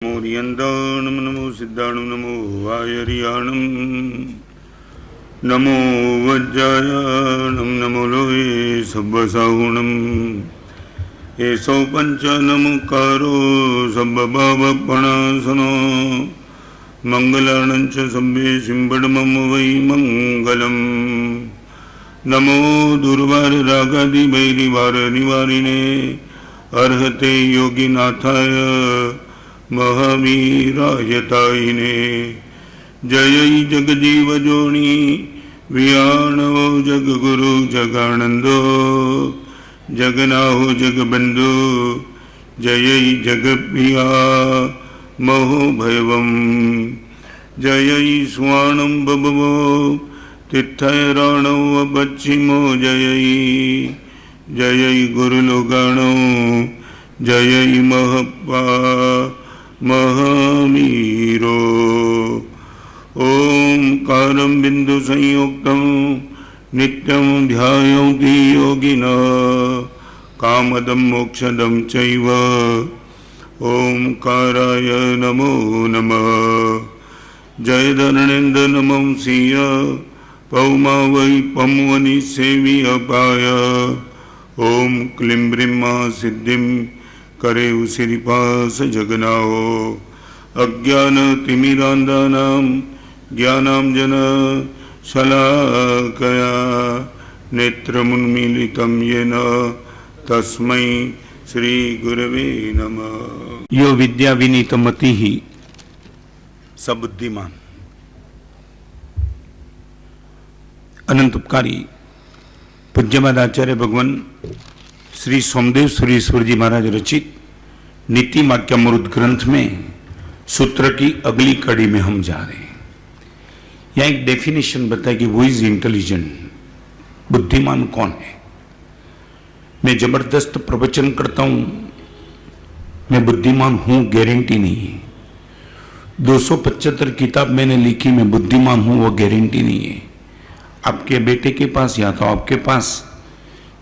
नमो रियंदाणम नमो सिद्धाणु नमो वायरियाणम नमो वज्रायाणम नमो लोये सब्बसाहुणम एसौ पंचनमुकारो सब्बभावपणासनो मंगलाणं च सब्बे सिंबडमम वै मंगलम नमो दुर्वार रागादि भैरिवार निवारिणे अर्हते योगिनाथाय महावीरायतायिने जय जगजीव जोनी वियाणो जगगुरु जगानंदो जगनाहो जगबंधु जय जगप्रिया महो भयवम जय स्वाणं बभवो तिथयराणो पश्चिमो जय जय गुरुलोगाणो जय महप्पा महावीरो ओंकारं बिंदु संयुक्तं नित्यं ध्यायन्ति योगिनः कामदं मोक्षदं चैव ओंकाराय नमो नमः जय धरणेन्द्र नमः सिंह पौमा वै पम्वनि सेवी अपाय ओम क्लीं ब्रह्मा सिद्धिं करे उसिरिपास जगनाओ अज्ञान तिमिरांधानां ज्ञानांजन शलाकया नेत्रमुन्मीलितं येन तस्मै श्री गुरवे नमः। यो विद्या विनीतमति ही सबुद्धिमान। अनंत उपकारी पूज्यपाद आचार्य भगवान श्री सोमदेव सुरीश्वर जी महाराज रचित नीति वाक्यामृत ग्रंथ में सूत्र की अगली कड़ी में हम जा रहे हैं। यहाँ एक डेफिनेशन बताया कि वो इज इंटेलिजेंट, बुद्धिमान कौन है। मैं जबरदस्त प्रवचन करता हूं, मैं बुद्धिमान हूं गारंटी नहीं है। 275 किताब मैंने लिखी, मैं बुद्धिमान हूं वो गारंटी नहीं है। आपके बेटे के पास या तो आपके पास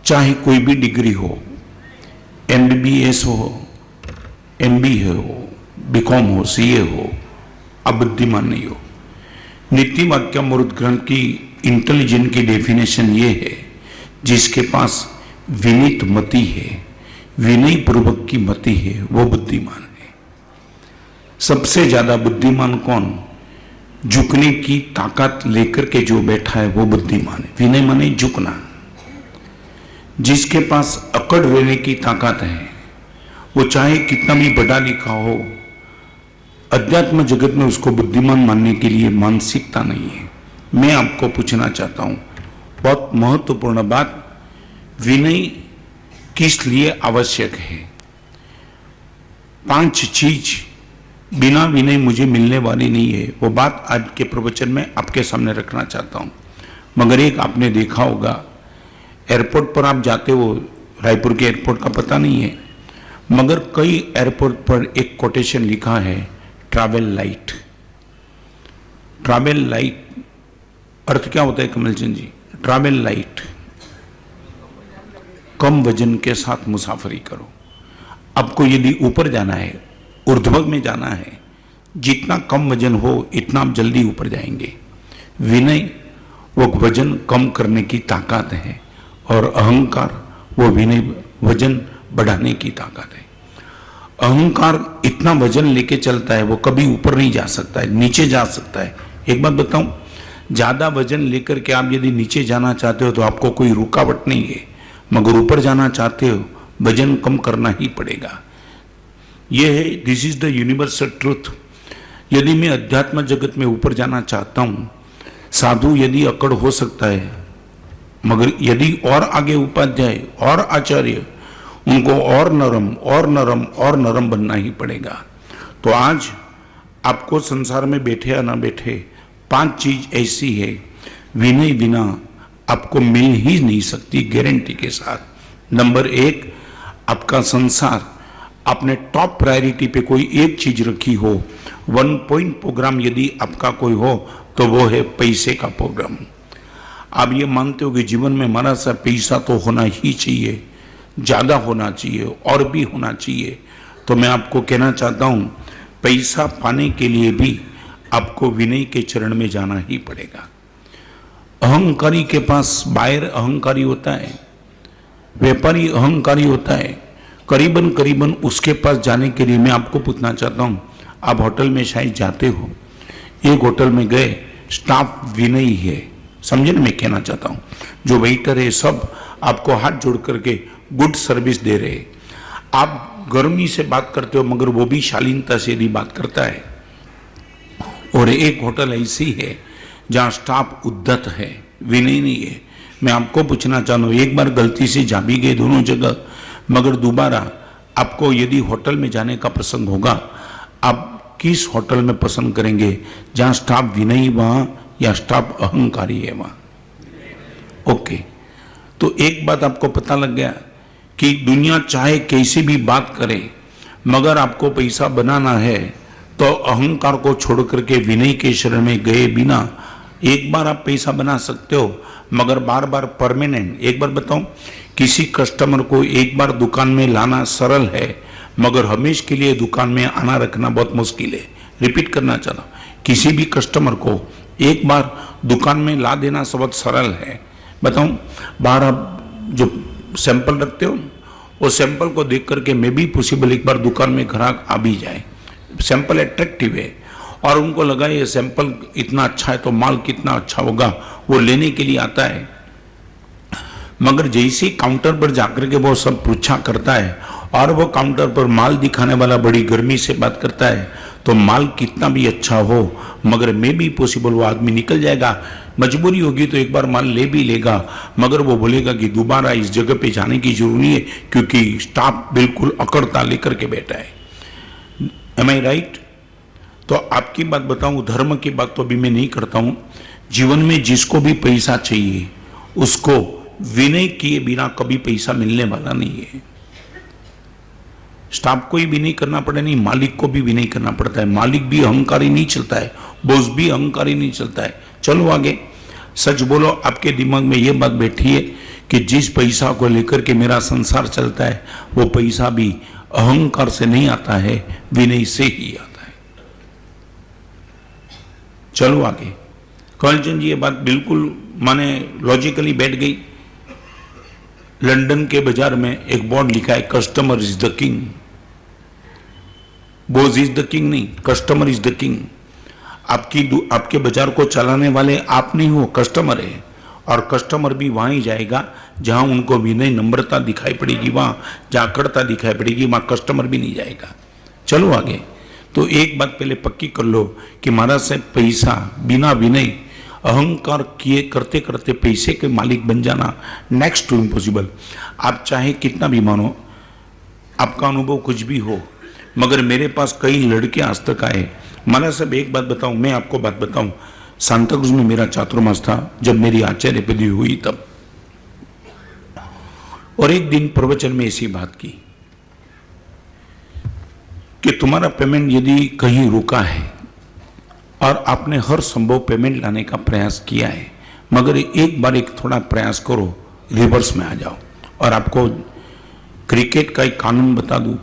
चाहे कोई भी डिग्री हो, MBBS हो, MBA हो, BCom हो, CA हो, आप बुद्धिमान नहीं हो। नीति वाक्यामृत ग्रंथ की इंटेलिजेंट की डेफिनेशन ये है जिसके पास विनीत मति है, विनय पूर्वक की मति है, वो बुद्धिमान है। सबसे ज्यादा बुद्धिमान कौन? झुकने की ताकत लेकर के जो बैठा है वो बुद्धिमान है। विनय माने झुकना। जिसके पास अकड़ रहने की ताकत है वो चाहे कितना भी बड़ा लिखा हो, अध्यात्म जगत में उसको बुद्धिमान मानने के लिए मानसिकता नहीं है। मैं आपको पूछना चाहता हूं बहुत महत्वपूर्ण बात, विनय किस लिए आवश्यक है? 5 चीज बिना विनय मुझे मिलने वाली नहीं है। वो बात आज के प्रवचन में आपके सामने रखना चाहता हूं। मगर एक आपने देखा होगा, एयरपोर्ट पर आप जाते हो, रायपुर के एयरपोर्ट का पता नहीं है, मगर कई एयरपोर्ट पर एक कोटेशन लिखा है, ट्रैवल लाइट। ट्रैवल लाइट अर्थ क्या होता है कमलचंद जी? ट्रैवल लाइट, कम वजन के साथ मुसाफरी करो। आपको यदि ऊपर जाना है, ऊर्ध्वग में जाना है, जितना कम वजन हो इतना आप जल्दी ऊपर जाएंगे। विनय वो वजन कम करने की ताकत है और अहंकार वो विनय वजन बढ़ाने की ताकत है। अहंकार इतना वजन लेके चलता है वो कभी ऊपर नहीं जा सकता है, नीचे जा सकता है। एक बात बताऊं, ज्यादा वजन लेकर के आप यदि नीचे जाना चाहते हो तो आपको कोई रुकावट नहीं है, मगर ऊपर जाना चाहते हो वजन कम करना ही पड़ेगा। यह है, this is the universal truth. यदि मैं अध्यात्म जगत में ऊपर जाना चाहता हूं, साधु यदि अकड़ हो सकता है, मगर यदि और आगे उपाध्याय और आचार्य, उनको और नरम और नरम और नरम बनना ही पड़ेगा। तो आज आपको संसार में बैठे या ना बैठे 5 चीज ऐसी है विनय बिना आपको मिल ही नहीं सकती गारंटी के साथ। नंबर 1, आपका संसार, आपने टॉप प्रायोरिटी पे कोई एक चीज रखी हो, 1 पॉइंट प्रोग्राम यदि आपका कोई हो तो वो है पैसे का प्रोग्राम। आप ये मानते हो कि जीवन में हमारा सा पैसा तो होना ही चाहिए, ज़्यादा होना चाहिए और भी होना चाहिए, तो मैं आपको कहना चाहता हूँ पैसा पाने के लिए भी आपको विनय के चरण में जाना ही पड़ेगा। अहंकारी के पास बायर अहंकारी होता है, व्यापारी अहंकारी होता है। करीबन करीबन उसके पास जाने के लिए मैं आपको पूछना चाहता हूं, आप होटल में शायद जाते हो, एक होटल में गए, स्टाफ विनयी है, समझे ना मैं कहना चाहता हूं, जो वेटर है सब आपको हाथ जोड़ करके गुड सर्विस दे रहे, आप गर्मी से बात करते हो मगर वो भी शालीनता से यदि बात करता है। और एक होटल ऐसी है जहां स्टाफ उद्धत है, विनय नहीं है। मैं आपको पूछना चाहता हूं, एक बार गलती से जा भी गए दोनों जगह, मगर दोबारा आपको यदि होटल में जाने का प्रसंग होगा, आप किस होटल में पसंद करेंगे, जहां स्टाफ विनयी वहां या स्टाफ अहंकारी है वहां? ओके, तो एक बात आपको पता लग गया कि दुनिया चाहे कैसी भी बात करे, मगर आपको पैसा बनाना है तो अहंकार को छोड़ करके विनय के शरण में गए बिना एक बार आप पैसा बना सकते हो, मगर बार बार परमानेंट। एक बार बताऊं, किसी कस्टमर को एक बार दुकान में लाना सरल है, मगर हमेशा के लिए दुकान में आना रखना बहुत मुश्किल है। रिपीट करना चाहता हूं, किसी भी कस्टमर को एक बार दुकान में ला देना बहुत सरल है। बताऊं, बाहर आप जो सैंपल रखते हो, वो सैंपल को देख करके मे भी पॉसिबल एक बार दुकान में ग्राहक आ भी जाए, सैंपल अट्रैक्टिव है और उनको लगा ये सैंपल इतना अच्छा है तो माल कितना अच्छा होगा, वो लेने के लिए आता है। मगर जैसे ही काउंटर पर जाकर के वो सब पूछा करता है और वो काउंटर पर माल दिखाने वाला बड़ी गर्मी से बात करता है, तो माल कितना भी अच्छा हो मगर मे भी पॉसिबल वो आदमी निकल जाएगा, मजबूरी होगी तो एक बार माल ले भी लेगा, मगर वो बोलेगा कि दोबारा इस जगह पे जाने की जरूरत नहीं है क्योंकि स्टाफ बिल्कुल अकड़ता लेकर के बैठा है। एम आई राइट? तो आपकी बात बताऊं, धर्म की बात तो अभी मैं नहीं करता हूं। जीवन में जिसको भी पैसा चाहिए उसको विनय किए बिना कभी पैसा मिलने वाला नहीं है। स्टाफ को ही विनय करना पड़े नहीं, मालिक को भी विनय करना पड़ता है। मालिक भी अहंकारी नहीं चलता है, बॉस भी अहंकारी नहीं चलता है। चलो आगे, सच बोलो, आपके दिमाग में यह बात बैठी है कि जिस पैसा को लेकर के मेरा संसार चलता है वो पैसा भी अहंकार से नहीं आता है, विनय से ही आता है। चलो आगे, कौलचंद जी ये बात बिल्कुल माने लॉजिकली बैठ गई। लंदन के बाजार में एक बोर्ड लिखा है, customer is the king. Boss is the king नहीं, कस्टमर इज द किंग। आपके बाजार को चलाने वाले आप नहीं हो, कस्टमर है। और कस्टमर भी वहां ही जाएगा जहां उनको विनय नम्रता दिखाई पड़ेगी, वहां जहां अकड़ता दिखाई पड़ेगी वहां कस्टमर भी नहीं जाएगा। चलो आगे, तो एक बात पहले पक्की कर लो कि महाराज साहब पैसा बिना विनय अहंकार किए करते करते पैसे के मालिक बन जाना नेक्स्ट टू इम्पॉसिबल। आप चाहे कितना भी मानो, आपका अनुभव कुछ भी हो, मगर मेरे पास कई लड़के आज तक आए। महाराज साहब एक बात बताऊं, मैं आपको बात बताऊं, सांताक्रूज में मेरा चातुर्मास था जब मेरी आचार्य पदवी हुई तब, और एक दिन प्रवचन में ऐसी बात की कि तुम्हारा पेमेंट यदि कहीं रुका है और आपने हर संभव पेमेंट लाने का प्रयास किया है, मगर एक बार एक थोड़ा प्रयास करो, रिवर्स में आ जाओ। और आपको क्रिकेट का एक कानून बता दूं,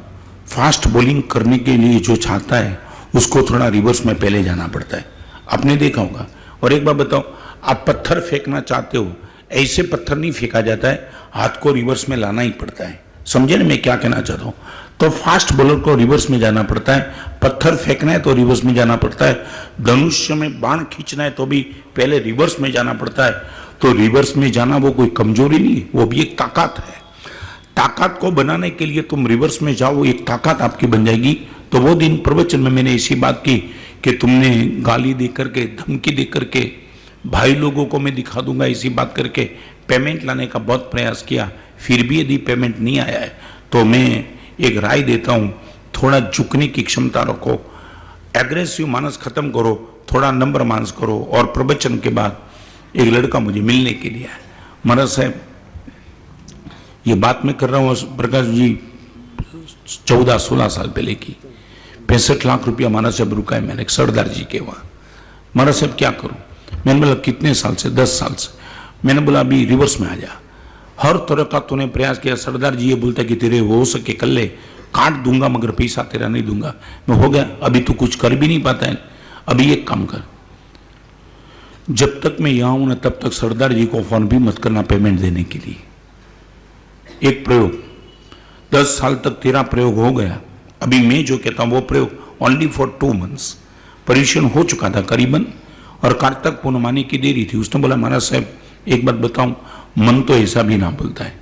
फास्ट बॉलिंग करने के लिए जो चाहता है उसको थोड़ा रिवर्स में पहले जाना पड़ता है, आपने देखा होगा। और एक बार बताओ, आप पत्थर फेंकना चाहते हो, ऐसे पत्थर नहीं फेंका जाता है, हाथ को रिवर्स में लाना ही पड़ता है। समझे ना मैं क्या कहना चाहता हूं? तो फास्ट बॉलर को रिवर्स में जाना पड़ता है, पत्थर फेंकना है तो रिवर्स में जाना पड़ता है, धनुष्य में बाण खींचना है तो भी पहले रिवर्स में जाना पड़ता है। तो रिवर्स में जाना वो कोई कमजोरी नहीं है, वो भी एक ताकत है। ताकत को बनाने के लिए तुम रिवर्स में जाओ, एक ताकत आपकी बन जाएगी। तो वो दिन प्रवचन में मैंने इसी बात की कि तुमने गाली दे करके, धमकी दे करके, भाई लोगों को मैं दिखा दूंगा इसी बात करके पेमेंट लाने का बहुत प्रयास किया, फिर भी यदि पेमेंट नहीं आया है तो मैं एक राय देता हूं, थोड़ा झुकने की क्षमता रखो, एग्रेसिव मानस खत्म करो, थोड़ा नम्र मानस करो। और प्रवचन के बाद एक लड़का मुझे मिलने के लिए आया, महाराज साहब ये बात मैं कर रहा हूँ प्रकाश जी 14-16 साल पहले की, 65 लाख रुपया महाराज साहब रुका है मैंने सरदार जी के वहां। महाराज साहब क्या करूं? मैंने बोला कितने साल से? 10 साल से। मैंने बोला अभी रिवर्स में आ जा, हर तरह का तूने प्रयास किया, सरदार जी ये बोलता कि तेरे हो सके कर ले, काट दूंगा मगर पैसा तेरा नहीं दूंगा। मैं हो गया, अभी तू कुछ कर भी नहीं पाता है, अभी एक काम कर, जब तक मैं यहां हूं ना तब तक सरदार जी को फोन भी मत करना पेमेंट देने के लिए। एक प्रयोग, 10 साल तक तेरा प्रयोग हो गया, अभी मैं जो कहता हूं वो प्रयोग ओनली फॉर 2 months। परीक्षण हो चुका था करीबन, और कार्तिक पूर्णिमाने की देरी थी। उसने बोला महाराज साहब एक बात बताऊं, मन तो ऐसा भी ना बोलता है,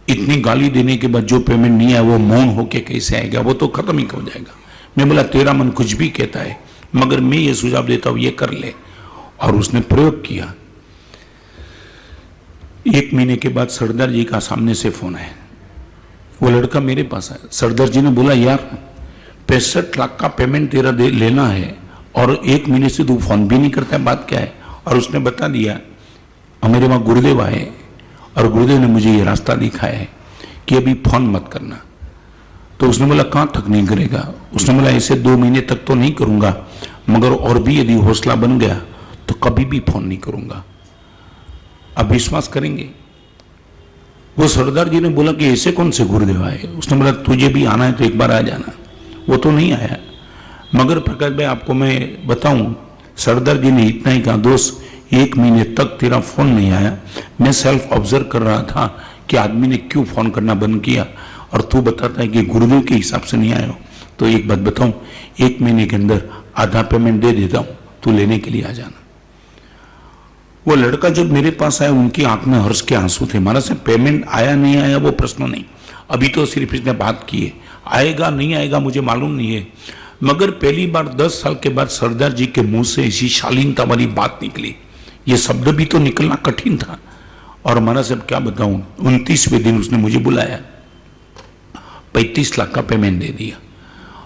इतनी गाली देने के बाद जो पेमेंट नहीं आया वो मौन होके कैसे आएगा, वो तो खत्म ही हो जाएगा। मैं बोला तेरा मन कुछ भी कहता है, मगर मैं ये सुझाव देता हूं ये कर ले। और उसने प्रयोग किया। 1 महीने के बाद सरदार जी का सामने से फोन आया, वो लड़का मेरे पास आया। सरदार जी ने बोला यार 65 लाख का पेमेंट तेरा लेना है और 1 महीने से तू फोन भी नहीं करता है, बात क्या है? और उसने बता दिया मेरे वहां गुरुदेव आए और गुरुदेव ने मुझे ये रास्ता दिखाया है कि अभी फोन मत करना। तो उसने बोला कहां तक नहीं करेगा? उसने बोला ऐसे 2 महीने तक तो नहीं करूंगा, मगर और भी यदि हौसला बन गया तो कभी भी फोन नहीं करूंगा। अब विश्वास करेंगे, वो सरदार जी ने बोला कि ऐसे कौन से गुरुदेव आए? उसने बोला तुझे भी आना है तो एक बार आ जाना। वो तो नहीं आया, मगर प्रकाश भाई आपको मैं बताऊं, सरदार जी ने इतना ही कहा दोस्त 1 महीने तक तेरा फोन नहीं आया, मैं सेल्फ ऑब्जर्व कर रहा था कि आदमी ने क्यों फोन करना बंद किया, और तू बताता है कि गुरुदेव के हिसाब से नहीं आया हो। तो एक बात बताऊं, 1 महीने के अंदर आधा पेमेंट दे देता हूं, तू लेने के लिए आ जाना। वो लड़का जब मेरे पास आया उनकी आंख में हर्ष के आंसू थे। महाराज से पेमेंट आया नहीं आया वो प्रश्न नहीं, अभी तो सिर्फ इसने बात की है, आएगा नहीं आएगा मुझे मालूम नहीं है, मगर पहली बार 10 साल के बाद सरदार जी के मुंह से ऐसी शालीनता वाली बात निकली। ये शब्द भी तो निकलना कठिन था। और महाराज साहब क्या बताऊं, 29वें दिन उसने मुझे बुलाया, 35 लाख का पेमेंट दे दिया।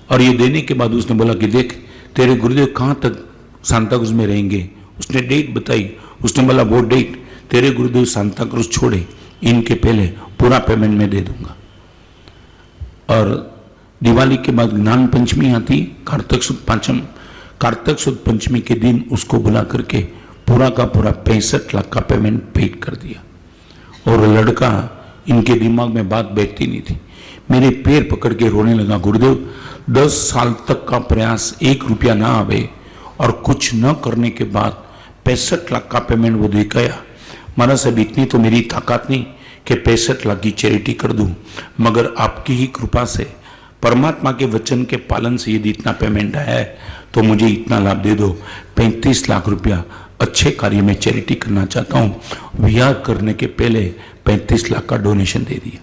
और ये देने के बाद उसने बोला कि देख तेरे गुरुदेव कहां तक सांताक्रूज में रहेंगे। उसने डेट बताई, उसने बोला वो डेट तेरे गुरुदेव सांताक्रूज छोड़े इनके पहले पूरा पेमेंट मैं दे दूंगा। और दिवाली के बाद ज्ञान पंचमी आती, कार्तिक सुद पांचम, कार्तिक सुद पंचमी के दिन उसको बुला करके पूरा का पूरा 65 लाख का पेमेंट पेड कर दिया। और लड़का, इनके दिमाग में बात बैठती नहीं थी, मेरे पैर पकड़ के रोने लगा, गुरुदेव 10 साल तक का प्रयास 1 रुपया ना आवे और कुछ न करने के बाद 65 लाख का पेमेंट वो दे गया। महाराज साहब इतनी तो मेरी ताकत नहीं कि 65 लाख की चैरिटी कर दूं, मगर आपकी ही कृपा से, परमात्मा के वचन के पालन से यदि इतना पेमेंट आया है तो मुझे इतना लाभ दे दो। 35 लाख रुपया अच्छे कार्य में चैरिटी करना चाहता हूं। विवाह करने के पहले 35 लाख का डोनेशन दे दिया।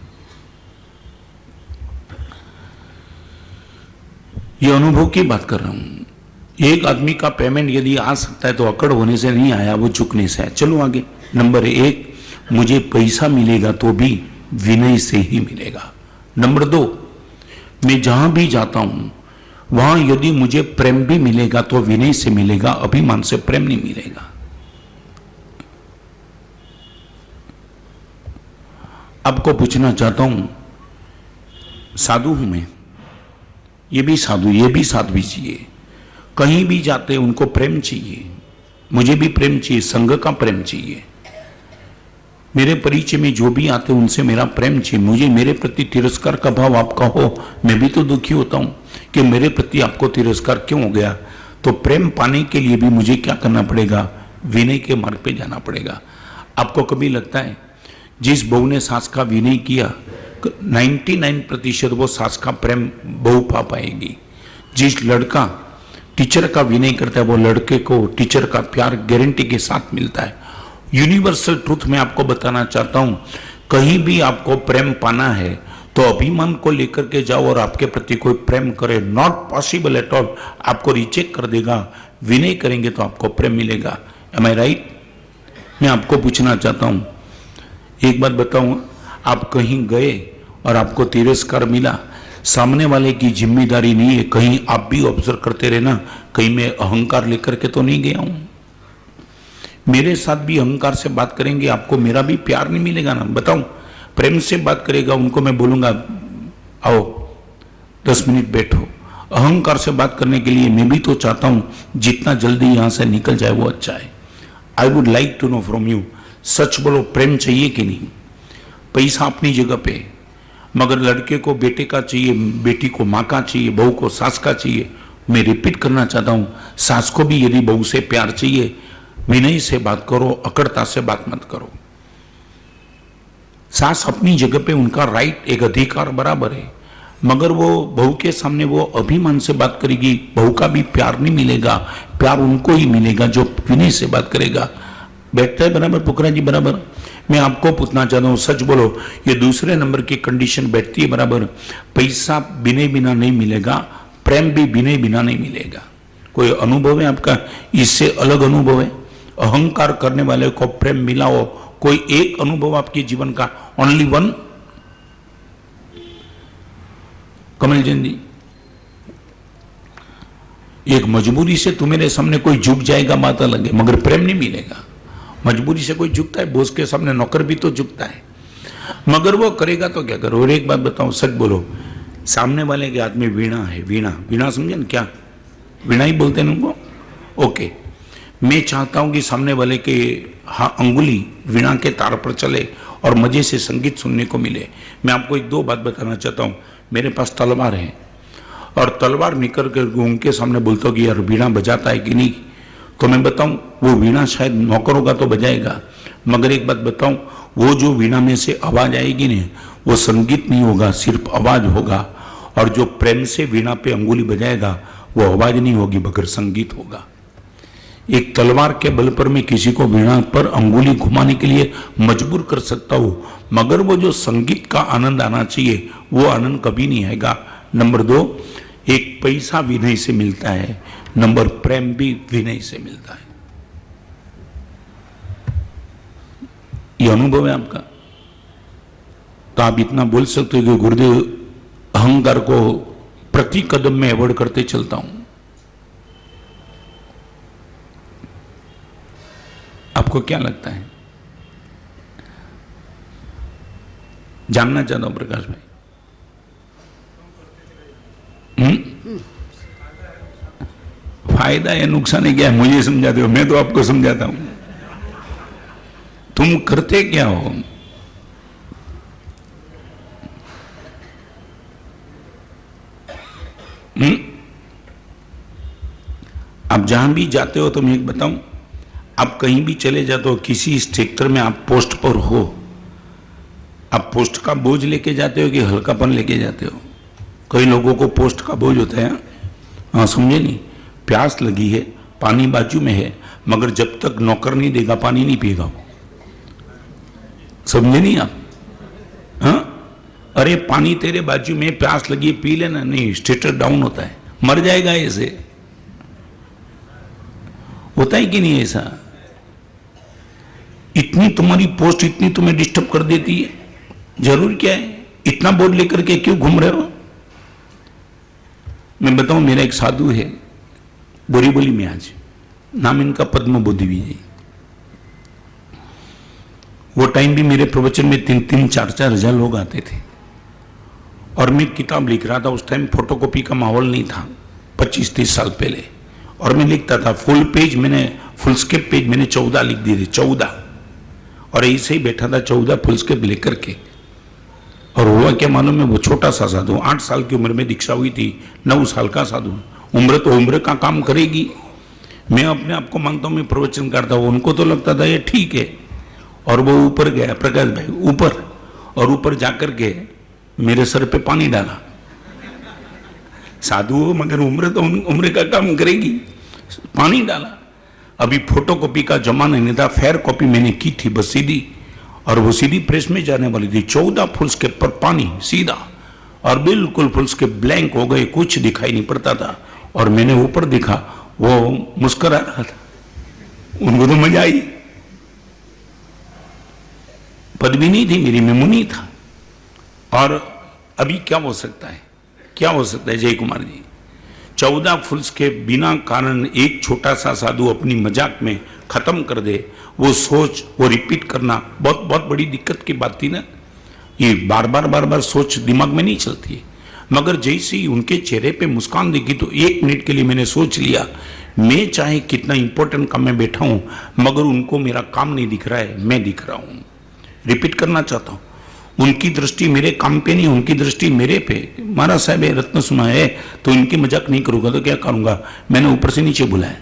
ये अनुभव की बात कर रहा हूं। एक आदमी का पेमेंट यदि आ सकता है तो अकड़ होने से नहीं आया, वो झुकने से है। चलो आगे। नंबर 1, मुझे पैसा मिलेगा तो भी विनय से ही मिलेगा। नंबर 2, मैं जहां भी जाता हूं वहां यदि मुझे प्रेम भी मिलेगा तो विनय से मिलेगा, अभिमान से प्रेम नहीं मिलेगा। आपको पूछना चाहता हूं, साधु हूं मैं, ये भी साधु, ये भी साध्वी चाहिए, कहीं भी जाते उनको प्रेम चाहिए, मुझे भी प्रेम चाहिए, संघ का प्रेम चाहिए। मेरे परिचय में जो भी आते उनसे मेरा प्रेम चाहिए। मुझे मेरे प्रति तिरस्कार का भाव आपका हो, मैं भी तो दुखी होता हूं कि मेरे प्रति आपको तिरस्कार क्यों हो गया। तो प्रेम पाने के लिए भी मुझे क्या करना पड़ेगा? विनय के मार्ग पे जाना पड़ेगा। आपको कभी लगता है जिस बहू ने सास का विनय किया 99% वो सास का प्रेम बहू पा पाएगी। जिस लड़का टीचर का विनय करता है वो लड़के को टीचर का प्यार गारंटी के साथ मिलता है। यूनिवर्सल ट्रूथ मैं आपको बताना चाहता हूं, कहीं भी आपको प्रेम पाना है तो अभिमान को लेकर के जाओ और आपके प्रति कोई प्रेम करे, नॉट पॉसिबल एट ऑल, आपको रिजेक्ट कर देगा। विनय करेंगे तो आपको प्रेम मिलेगा। एम आई राइट? मैं आपको पूछना चाहता हूं, एक बात बताऊं, आप कहीं गए और आपको तिरस्कार मिला, सामने वाले की जिम्मेदारी नहीं है, कहीं आप भी ऑब्जर्व करते रहना, कहीं मैं अहंकार लेकर के तो नहीं गया हूं। मेरे साथ भी अहंकार से बात करेंगे आपको मेरा भी प्यार नहीं मिलेगा ना, बताऊं। प्रेम से बात करेगा उनको मैं बोलूंगा आओ 10 मिनट बैठो। अहंकार से बात करने के लिए मैं भी तो चाहता हूं जितना जल्दी यहां से निकल जाए वो अच्छा है। I would like to know from you, सच बोलो, प्रेम चाहिए कि नहीं? पैसा अपनी जगह पे, मगर लड़के को बेटे का चाहिए, बेटी को माँ का चाहिए, बहू को सास का चाहिए। मैं रिपीट करना चाहता हूं, सास को भी यदि बहू से प्यार चाहिए, विनय से बात करो, अकड़ता से बात मत करो। सास अपनी जगह पे उनका राइट, एक अधिकार बराबर है, मगर वो बहू के सामने वो अभिमान से बात करेगी, बहू का भी प्यार नहीं मिलेगा। प्यार उनको ही मिलेगा जो विनय से बात करेगा। बैठता है बराबर पुखरा जी? बराबर। मैं आपको पूछना चाहता हूँ, सच बोलो, ये दूसरे नंबर की कंडीशन बैठती है बराबर। पैसा विनय बिना नहीं मिलेगा, प्रेम भी विनय बिना नहीं मिलेगा। कोई अनुभव है आपका इससे अलग अनुभव है? अहंकार करने वाले को प्रेम मिला हो, कोई एक अनुभव आपके जीवन का? Only one? कमल जैन जी, एक मजबूरी से तुम्हारे सामने कोई झुक जाएगा बात अलग है, मगर प्रेम नहीं मिलेगा। मजबूरी से कोई झुकता है, बॉस के सामने नौकर भी तो झुकता है, मगर वो करेगा तो क्या करो। और एक बात बताओ, सच बोलो, सामने वाले के हाथ में वीणा है, वीणा, वीणा समझे ना? क्या वीणा ही बोलते हैं उनको? ओके, मैं चाहता हूं कि सामने वाले के अंगुली वीणा के तार पर चले और मजे से संगीत सुनने को मिले। मैं आपको एक दो बात बताना चाहता हूं। मेरे पास तलवार है और तलवार निकल कर उनके सामने बोलता हूँ कि यार वीणा बजाता है कि नहीं, तो मैं बताऊं वो वीणा शायद नौकर होगा तो बजाएगा, मगर एक बात बताऊं, वो जो वीणा में से आवाज आएगी ना, वो संगीत नहीं होगा, सिर्फ आवाज होगा। और जो प्रेम से वीणा पे अंगुली बजाएगा वो आवाज नहीं होगी मगर संगीत होगा। एक तलवार के बल पर मैं किसी को वीणा पर अंगुली घुमाने के लिए मजबूर कर सकता हूं, मगर वो जो संगीत का आनंद आना चाहिए वो आनंद कभी नहीं आएगा। नंबर दो, एक पैसा विनय से मिलता है, नंबर प्रेम भी विनय से मिलता है। ये अनुभव है आपका? तो आप इतना बोल सकते हो कि गुरुदेव अहंकार को प्रति कदम में अवॉइड करते चलता हूं। आपको क्या लगता है? जानना चाहता हूं प्रकाश भाई। फायदा या नुकसान है क्या है मुझे समझाते हो, मैं तो आपको समझाता हूं। तुम करते क्या हो? आप जहां भी जाते हो तो मैं एक बताऊं, आप कहीं भी चले जाते हो, किसी सेक्टर में आप पोस्ट पर हो, आप पोस्ट का बोझ लेके जाते हो कि हल्कापन लेके जाते हो? कई लोगों को पोस्ट का बोझ होता है। हाँ, समझे नहीं? प्यास लगी है, पानी बाजू में है, मगर जब तक नौकर नहीं देगा पानी नहीं पिएगा वो। समझे नहीं आप? हाँ, अरे पानी तेरे बाजू में, प्यास लगी पी लेना, नहीं, स्टेटस डाउन होता है, मर जाएगा। ऐसे होता है कि नहीं? ऐसा इतनी तुम्हारी पोस्ट इतनी तुम्हें डिस्टर्ब कर देती है, जरूर क्या है? इतना बोर्ड लेकर के क्यों घूम रहे हो? मैं बताऊं, मेरा एक साधु है बोरीबोली में, आज नाम इनका पद्म बुद्धि जी। वो टाइम भी मेरे प्रवचन में 3-3, 4-4 हजार लोग आते थे और मैं किताब लिख रहा था। उस टाइम फोटोकॉपी का माहौल नहीं था, 25-30 साल पहले, और मैं लिखता था फुल पेज, मैंने फुल स्केप पेज मैंने 14 लिख दिए थे, 14, और ऐसे ही बैठा था 14 फुल स्केप लेकर के। और हुआ क्या मालूम है? वो छोटा सा साधु, 8 साल की उम्र में दीक्षा हुई थी, 9 साल का साधु। उम्र तो उम्र का काम करेगी। मैं अपने आप को मानता हूं मैं प्रवचन करता हूं, उनको तो लगता था ये ठीक है। और वो ऊपर गया प्रकाश भाई, ऊपर, और ऊपर जाकर के मेरे सर पे पानी डाला। साधु हो मगर उम्र तो उम्र का काम करेगी, पानी डाला। अभी फोटोकॉपी का जमाना नहीं था, फेयर कॉपी मैंने की थी बस सीधी, और वो सीधी प्रेस में जाने वाली थी। 14 फुल स्केप पर पानी सीधा, और बिल्कुल फुल स्केप ब्लैंक हो गए, कुछ दिखाई नहीं पड़ता था। और मैंने ऊपर देखा, वो मुस्कुरा रहा था, उनको तो मजा आई। पदवी नहीं थी मेरी, मैं मुनि था। और अभी क्या हो सकता है? क्या हो सकता है जय कुमार जी? 14 फुल स्केप बिना कारण एक छोटा सा साधु अपनी मजाक में खत्म कर दे, वो सोच, वो रिपीट करना बहुत बहुत बड़ी दिक्कत की बात थी ना। ये बार बार सोच दिमाग में नहीं चलती है, मगर जैसे ही उनके चेहरे पे मुस्कान दिखी तो 1 मिनट के लिए मैंने सोच लिया, मैं चाहे कितना इंपॉर्टेंट काम में बैठा हूं, मगर उनको मेरा काम नहीं दिख रहा है, मैं दिख रहा हूं। रिपीट करना चाहता हूं, उनकी दृष्टि मेरे काम पे नहीं, उनकी दृष्टि मेरे पे। महाराज साहब ये रत्न सुना है तो इनकी मजाक नहीं करूंगा तो क्या करूंगा, मैंने ऊपर से नीचे बुलाया।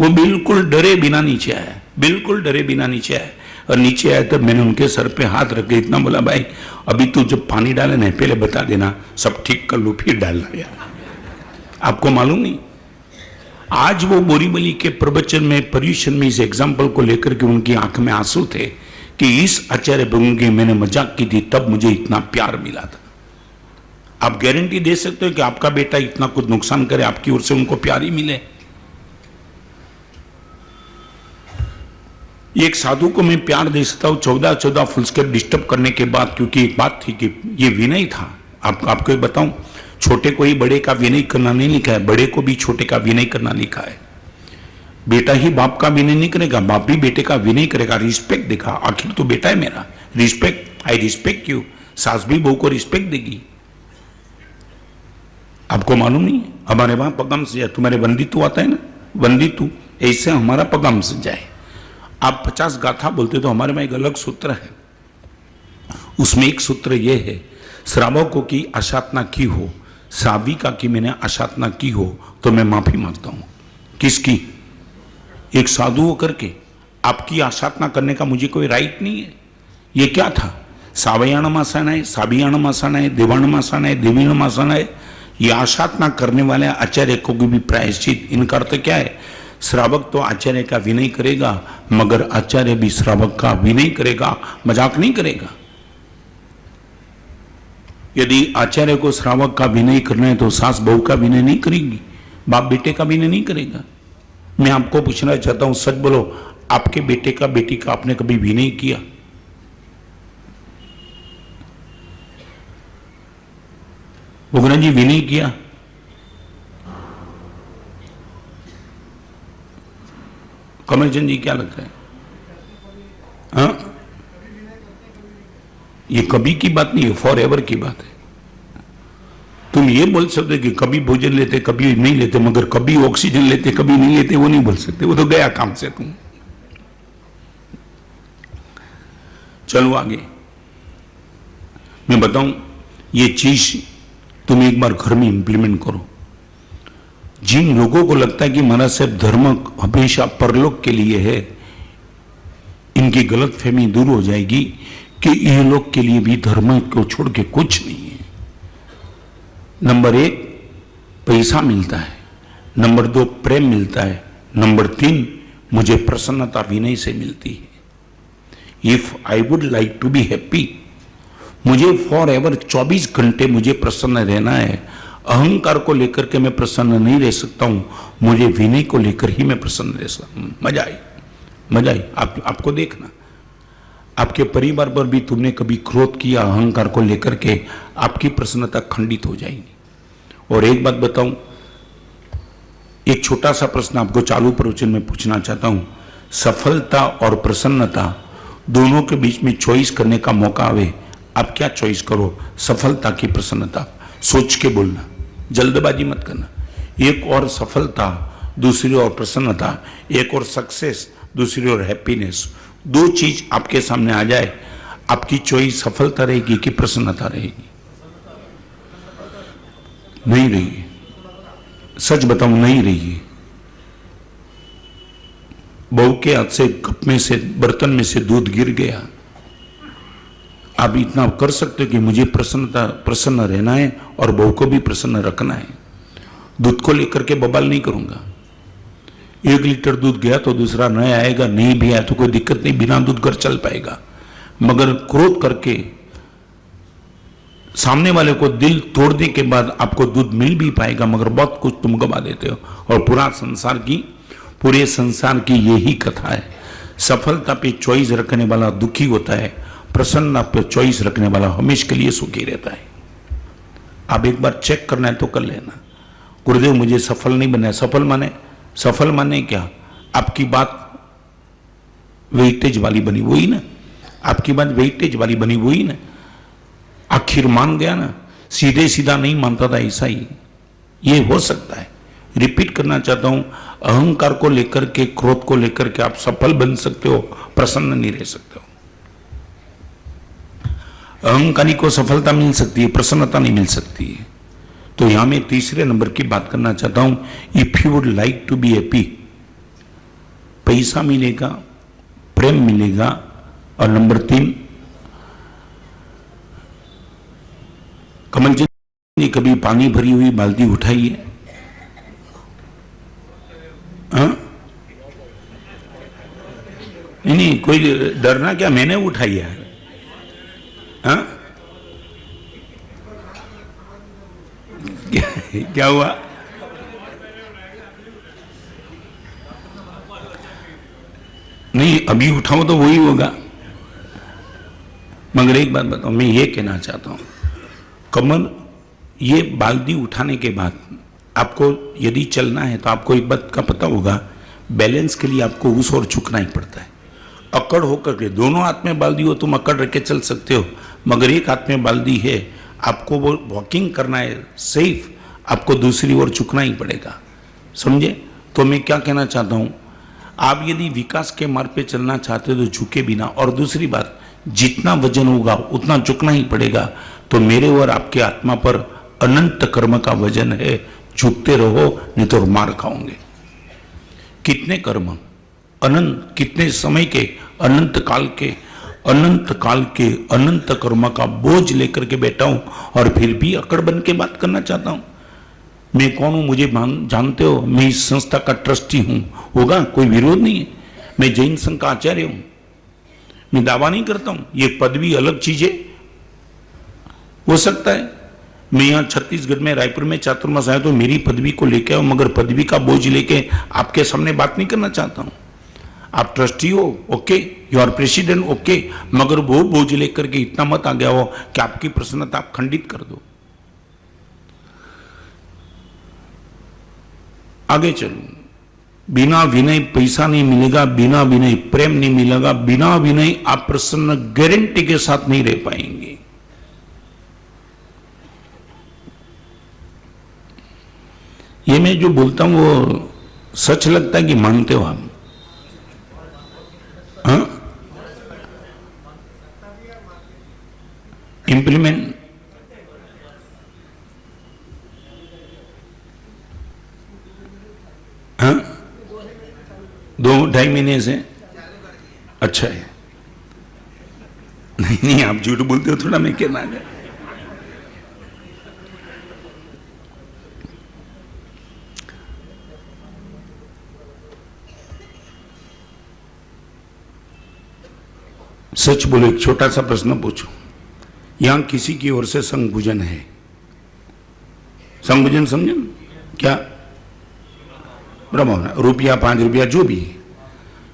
वो बिल्कुल डरे बिना नीचे आया, बिल्कुल डरे बिना नीचे आया, और नीचे आया तब मैंने उनके सर पे हाथ रख के इतना बोला, भाई अभी तू जब पानी डाले ना पहले बता देना, सब ठीक कर लो फिर डालना। यार आपको मालूम नहीं, आज वो बोरीवली के प्रवचन में पर्यूषण में इस एग्जाम्पल को लेकर के उनकी आंख में आंसू थे कि इस आचार्य भृंग की मैंने मजाक की थी तब मुझे इतना प्यार मिला था। आप गारंटी दे सकते हो कि आपका बेटा इतना कुछ नुकसान करे, आपकी ओर से उनको प्यार ही मिले? एक साधु को मैं प्यार दे सकता हूं 14 फुलस्केप डिस्टर्ब करने के बाद, क्योंकि एक बात थी कि ये विनय था। आपको बताऊं, छोटे को ही बड़े का विनय करना नहीं लिखा है, बड़े को भी छोटे का विनय करना लिखा है। बेटा ही बाप का विनय नहीं करेगा, बाप भी बेटे का विनय करेगा, रिस्पेक्ट देगा। आखिर तो बेटा है मेरा, रिस्पेक्ट, आई रिस्पेक्ट यू। सास भी बहू को रिस्पेक्ट देगी। आपको मालूम नहीं है, हमारे वहां पगम से जाए, तुम्हारे वंदितु आता है ना, वंदितु, ऐसे हमारा पगम से जाए। आप 50 गाथा बोलते तो हमारे में एक अलग सूत्र है, उसमें एक सूत्र यह है, श्रावकों की आशातना की हो, श्राविका की मैंने आशातना की हो तो मैं माफी मांगता हूं। किसकी? एक साधु होकर के आपकी आशातना करने का मुझे कोई राइट नहीं है। ये क्या था? सावयाणमासानाय, साबियाणमासानाय, देवाणमासानाय, देवीणमासानाय, ये आशातना करने वाले आचार्य को भी प्रायश्चित। इनका अर्थ क्या है? श्रावक तो आचार्य का विनय करेगा, मगर आचार्य भी श्रावक का विनय करेगा, मजाक नहीं करेगा। यदि आचार्य को श्रावक का विनय करना है तो सास बहू का विनय नहीं करेगी, बाप बेटे का विनय नहीं करेगा। मैं आपको पूछना चाहता हूं, सच बोलो, आपके बेटे का बेटी का आपने कभी विनय किया? भुगना जी विनय किया? कमलचंद जी क्या लगता है? हाँ, ये कभी की बात नहीं है, फॉर एवर की बात है। तुम ये बोल सकते कि कभी भोजन लेते कभी नहीं लेते, मगर कभी ऑक्सीजन लेते कभी नहीं लेते, वो नहीं बोल सकते, वो तो गया काम से। तुम चलो आगे मैं बताऊं, ये चीज तुम एक बार घर में इंप्लीमेंट करो। जिन लोगों को लगता है कि महाराज साहब धर्म हमेशा परलोक के लिए है, इनकी गलतफहमी दूर हो जाएगी कि ये लोग के लिए भी धर्म को छोड़ के कुछ नहीं है। नंबर 1 पैसा मिलता है, नंबर 2 प्रेम मिलता है, नंबर 3 मुझे प्रसन्नता विनय से मिलती है। If I would like to be happy, मुझे फॉर एवर 24 घंटे मुझे प्रसन्न रहना है। अहंकार को लेकर के मैं प्रसन्न नहीं रह सकता हूं, मुझे विनय को लेकर ही मैं प्रसन्न रह सकता हूं। मजा आई, मजा आई। आपको देखना, आपके परिवार पर भी तुमने कभी क्रोध किया अहंकार को लेकर के, आपकी प्रसन्नता खंडित हो जाएगी। और एक बात बताऊं, एक छोटा सा प्रश्न आपको चालू प्रवचन में पूछना चाहता हूं। सफलता और प्रसन्नता दोनों के बीच में चॉइस करने का मौका आवे, आप क्या चॉइस करो? सफलता की प्रसन्नता? सोच के बोलना, जल्दबाजी मत करना। एक और सफलता, दूसरी ओर प्रसन्नता, एक और सक्सेस, दूसरी ओर हैप्पीनेस। दो चीज आपके सामने आ जाए, आपकी चॉइस सफलता रहेगी कि प्रसन्नता रहेगी? नहीं रहेगी। सच बताऊं, नहीं रहेगी। बहू के हाथ से कप में से, बर्तन में से दूध गिर गया, आप इतना कर सकते हो कि मुझे प्रसन्न रहना है और बहू को भी प्रसन्न रखना है। दूध को लेकर के बवाल नहीं करूंगा। 1 लीटर दूध गया तो दूसरा नहीं आएगा, नहीं भी आया तो कोई दिक्कत नहीं, बिना दूध घर चल पाएगा। मगर क्रोध करके सामने वाले को दिल तोड़ने के बाद आपको दूध मिल भी पाएगा, मगर बहुत कुछ तुम गवा देते हो। और पूरे संसार की यही कथा है। सफलता पे चॉइस रखने वाला दुखी होता है, प्रसन्नता पे चॉइस रखने वाला हमेशा के लिए सुखी रहता है। आप एक बार चेक करना है तो कर लेना। गुरुदेव मुझे सफल नहीं बना है। सफल माने क्या? आपकी बात वेटेज वाली बनी, वही ना? आपकी बात वेटेज वाली बनी, वही ना? आखिर मान गया ना, सीधे सीधा नहीं मानता था, ऐसा ही ये हो सकता है। रिपीट करना चाहता हूं, अहंकार को लेकर के, क्रोध को लेकर के आप सफल बन सकते हो, प्रसन्न नहीं रह सकते हो। अहंकारी को सफलता मिल सकती है, प्रसन्नता नहीं मिल सकती है। तो यहां मैं तीसरे नंबर की बात करना चाहता हूं, if you would like to be happy, पैसा मिलेगा, प्रेम मिलेगा, और नंबर 3, कमल जी ने कभी पानी भरी हुई बाल्टी उठाई है? हाँ? नहीं, कोई डरना क्या, मैंने उठाई है। हाँ? क्या हुआ? नहीं, अभी उठाऊं तो वही होगा। मगर एक बात बताओ, मैं ये कहना चाहता हूं, कमल, ये बाल्टी उठाने के बाद आपको यदि चलना है तो आपको एक बात का पता होगा, बैलेंस के लिए आपको उस ओर झुकना ही पड़ता है। अकड़ होकर के, दोनों हाथ में बाल्टी हो तुम अकड़ रख के चल सकते हो, मगर एक हाथ में बाल्टी है, आपको वो वॉकिंग करना है सेफ, आपको दूसरी ओर झुकना ही पड़ेगा। समझे? तो मैं क्या कहना चाहता हूं, आप यदि विकास के मार्ग पे चलना चाहते हो तो झुके बिना, और दूसरी बात, जितना वजन होगा उतना झुकना ही पड़ेगा। तो मेरे और आपके आत्मा पर अनंत कर्म का वजन है, झुकते रहो नहीं तो मार खाओगे। कितने कर्म, अनंत, कितने समय के, अनंत काल के, अनंत काल के अनंत कर्म का बोझ लेकर के बैठा हूं, और फिर भी अकड़ बन के बात करना चाहता हूं। मैं कौन हूं मुझे जानते हो, मैं इस संस्था का ट्रस्टी हूं, होगा, कोई विरोध नहीं है। मैं जैन संघ का आचार्य हूं, मैं दावा नहीं करता हूं। ये पदवी अलग चीज है, हो सकता है मैं यहां छत्तीसगढ़ में रायपुर में चातुर्मास आया तो मेरी पदवी को लेके आऊं, मगर पदवी का बोझ लेके आपके सामने बात नहीं करना चाहता हूं। आप ट्रस्टी हो, okay, you are president, okay, मगर वो बोझ लेकर के इतना मत आ गया हो कि आपकी प्रसन्नता आप खंडित कर दो। आगे चलूं, बिना विनय पैसा नहीं मिलेगा, बिना विनय प्रेम नहीं मिलेगा, बिना विनय आप प्रसन्न गारंटी के साथ नहीं रह पाएंगे। ये मैं जो बोलता हूं वो सच लगता है कि मानते हो आप? हाँ? इंप्लीमेंट, हाँ, 2-2.5 महीने से अच्छा है। नहीं नहीं, आप झूठ बोलते हो, थोड़ा मैं कहना है। सच बोलो, एक छोटा सा प्रश्न पूछो, यहां किसी की ओर से संग भोजन है? संग भोजन समझे क्या? ब्रह्म, रुपया 5 रुपया जो भी,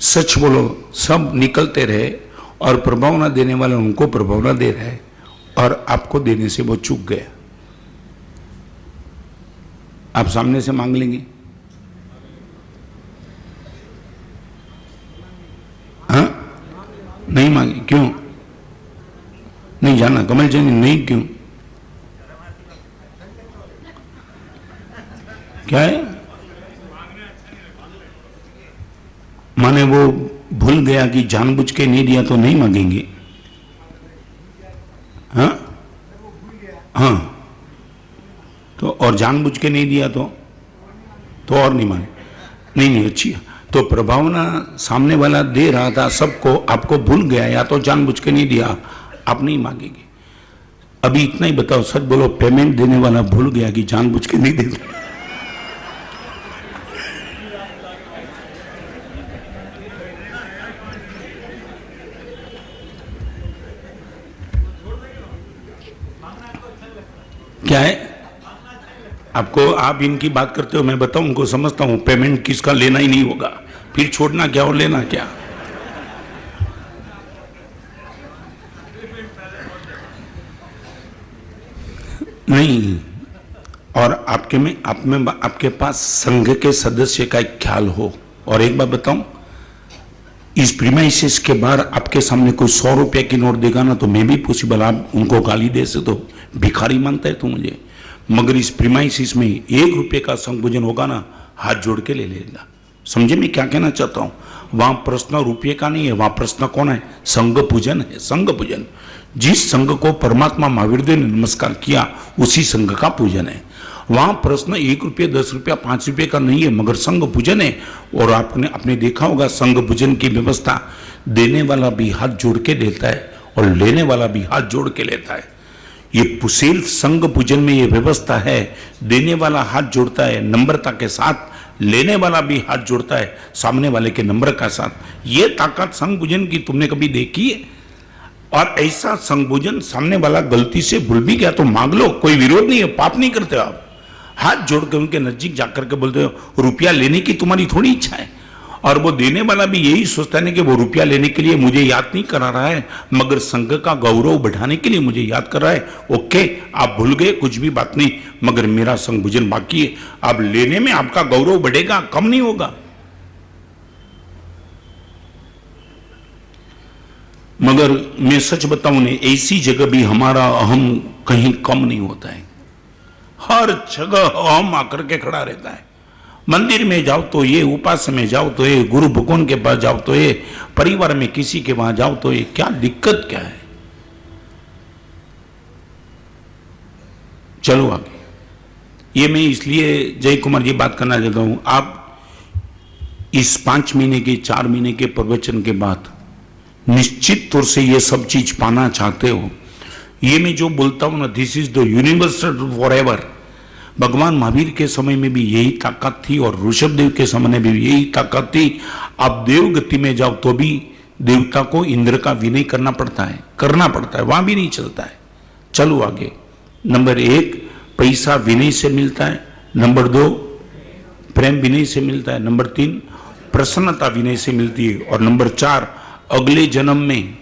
सच बोलो, सब निकलते रहे और प्रभावना देने वाले उनको प्रभावना दे रहे और आपको देने से वो चूक गया। आप सामने से मांग लेंगे? हाँ, नहीं मांगे, क्यों नहीं जाना? कमल जी नहीं, क्यों, क्या है? माने वो भूल गया कि जानबूझ के नहीं दिया तो नहीं मांगेंगे? हाँ हाँ, तो और जानबूझ के नहीं दिया तो और नहीं मांगे? नहीं नहीं, अच्छी है। तो प्रभावना सामने वाला दे रहा था सबको, आपको भूल गया या तो जानबूझ के नहीं दिया, आप नहीं मांगेंगे। अभी इतना ही बताओ, सच बोलो, पेमेंट देने वाला भूल गया कि जानबूझ के नहीं दे? क्या है आपको? आप इनकी बात करते हो, मैं बताऊं, उनको समझता हूं, पेमेंट किसका लेना ही नहीं होगा, फिर छोड़ना क्या और लेना क्या? नहीं, और आपके पास संघ के सदस्य का एक ख्याल हो। और एक बात बताऊं, इस प्रीमाइसिस के बाद आपके सामने कोई 100 रुपए की नोट देगा ना, तो मैं भी पॉसिबल आप उनको गाली दे से तो भिखारी मानता है तो मुझे, मगर इस प्रीमाइसिस में 1 रुपये का संभोजन होगा ना, हाथ जोड़ के ले लेगा, समझे मैं क्या कहना चाहता हूं? वहां प्रश्न रुपये का नहीं है, वहां प्रश्न कौन है? संघ पूजन है, संघ पूजन। जिस संघ को परमात्मा महावीर देव ने नमस्कार किया उसी संघ का पूजन है। वहां प्रश्न 1 रुपये 10 रुपया 5 रुपये का नहीं है, मगर संघ पूजन है। और आपने देखा होगा संघ पूजन की व्यवस्था, देने वाला भी हाथ जोड़ के देता है और लेने वाला भी हाथ जोड़ के लेता है। ये सिर्फ संघ पूजन में ये व्यवस्था है, देने वाला हाथ जोड़ता है नम्रता के साथ, लेने वाला भी हाथ जोड़ता है सामने वाले के नंबर का साथ। ये ताकत संघ पूजन की तुमने कभी देखी है? और ऐसा संघ पूजन, सामने वाला गलती से भूल भी गया तो मांग लो, कोई विरोध नहीं है, पाप नहीं करते आप। हाथ जोड़ के उनके नजदीक जाकर के बोलते हो रुपया लेने की तुम्हारी थोड़ी इच्छा है। और वो देने वाला भी यही सोचता है कि वो रुपया लेने के लिए मुझे याद नहीं करा रहा है, मगर संघ का गौरव बढ़ाने के लिए मुझे याद कर रहा है। ओके, आप भूल गए, कुछ भी बात नहीं, मगर मेरा संघ भोजन बाकी है। अब लेने में आपका गौरव बढ़ेगा, कम नहीं होगा। मगर मैं सच बताऊं ने, ऐसी जगह भी हमारा अहम कहीं कम नहीं होता है। हर जगह अहम आकर के खड़ा रहता है। मंदिर में जाओ तो ये, उपास में जाओ तो ये, गुरु भगवान के पास जाओ तो ये, परिवार में किसी के वहां जाओ तो ये, क्या दिक्कत क्या है? चलो आगे। ये मैं इसलिए जय कुमार जी बात करना चाहता हूं, आप इस 5 महीने के 4 महीने के प्रवचन के बाद निश्चित तौर से ये सब चीज पाना चाहते हो। ये मैं जो बोलता हूं ना, this is the universal for ever. भगवान महावीर के समय में भी यही ताकत थी और ऋषभ देव के समय में भी यही ताकत थी। आप देव गति में जाओ तो भी देवता को इंद्र का विनय करना पड़ता है, वहां भी नहीं चलता है। चलो आगे। नंबर 1, पैसा विनय से मिलता है। नंबर 2, प्रेम विनय से मिलता है। नंबर 3, प्रसन्नता विनय से मिलती है। और नंबर 4, अगले जन्म में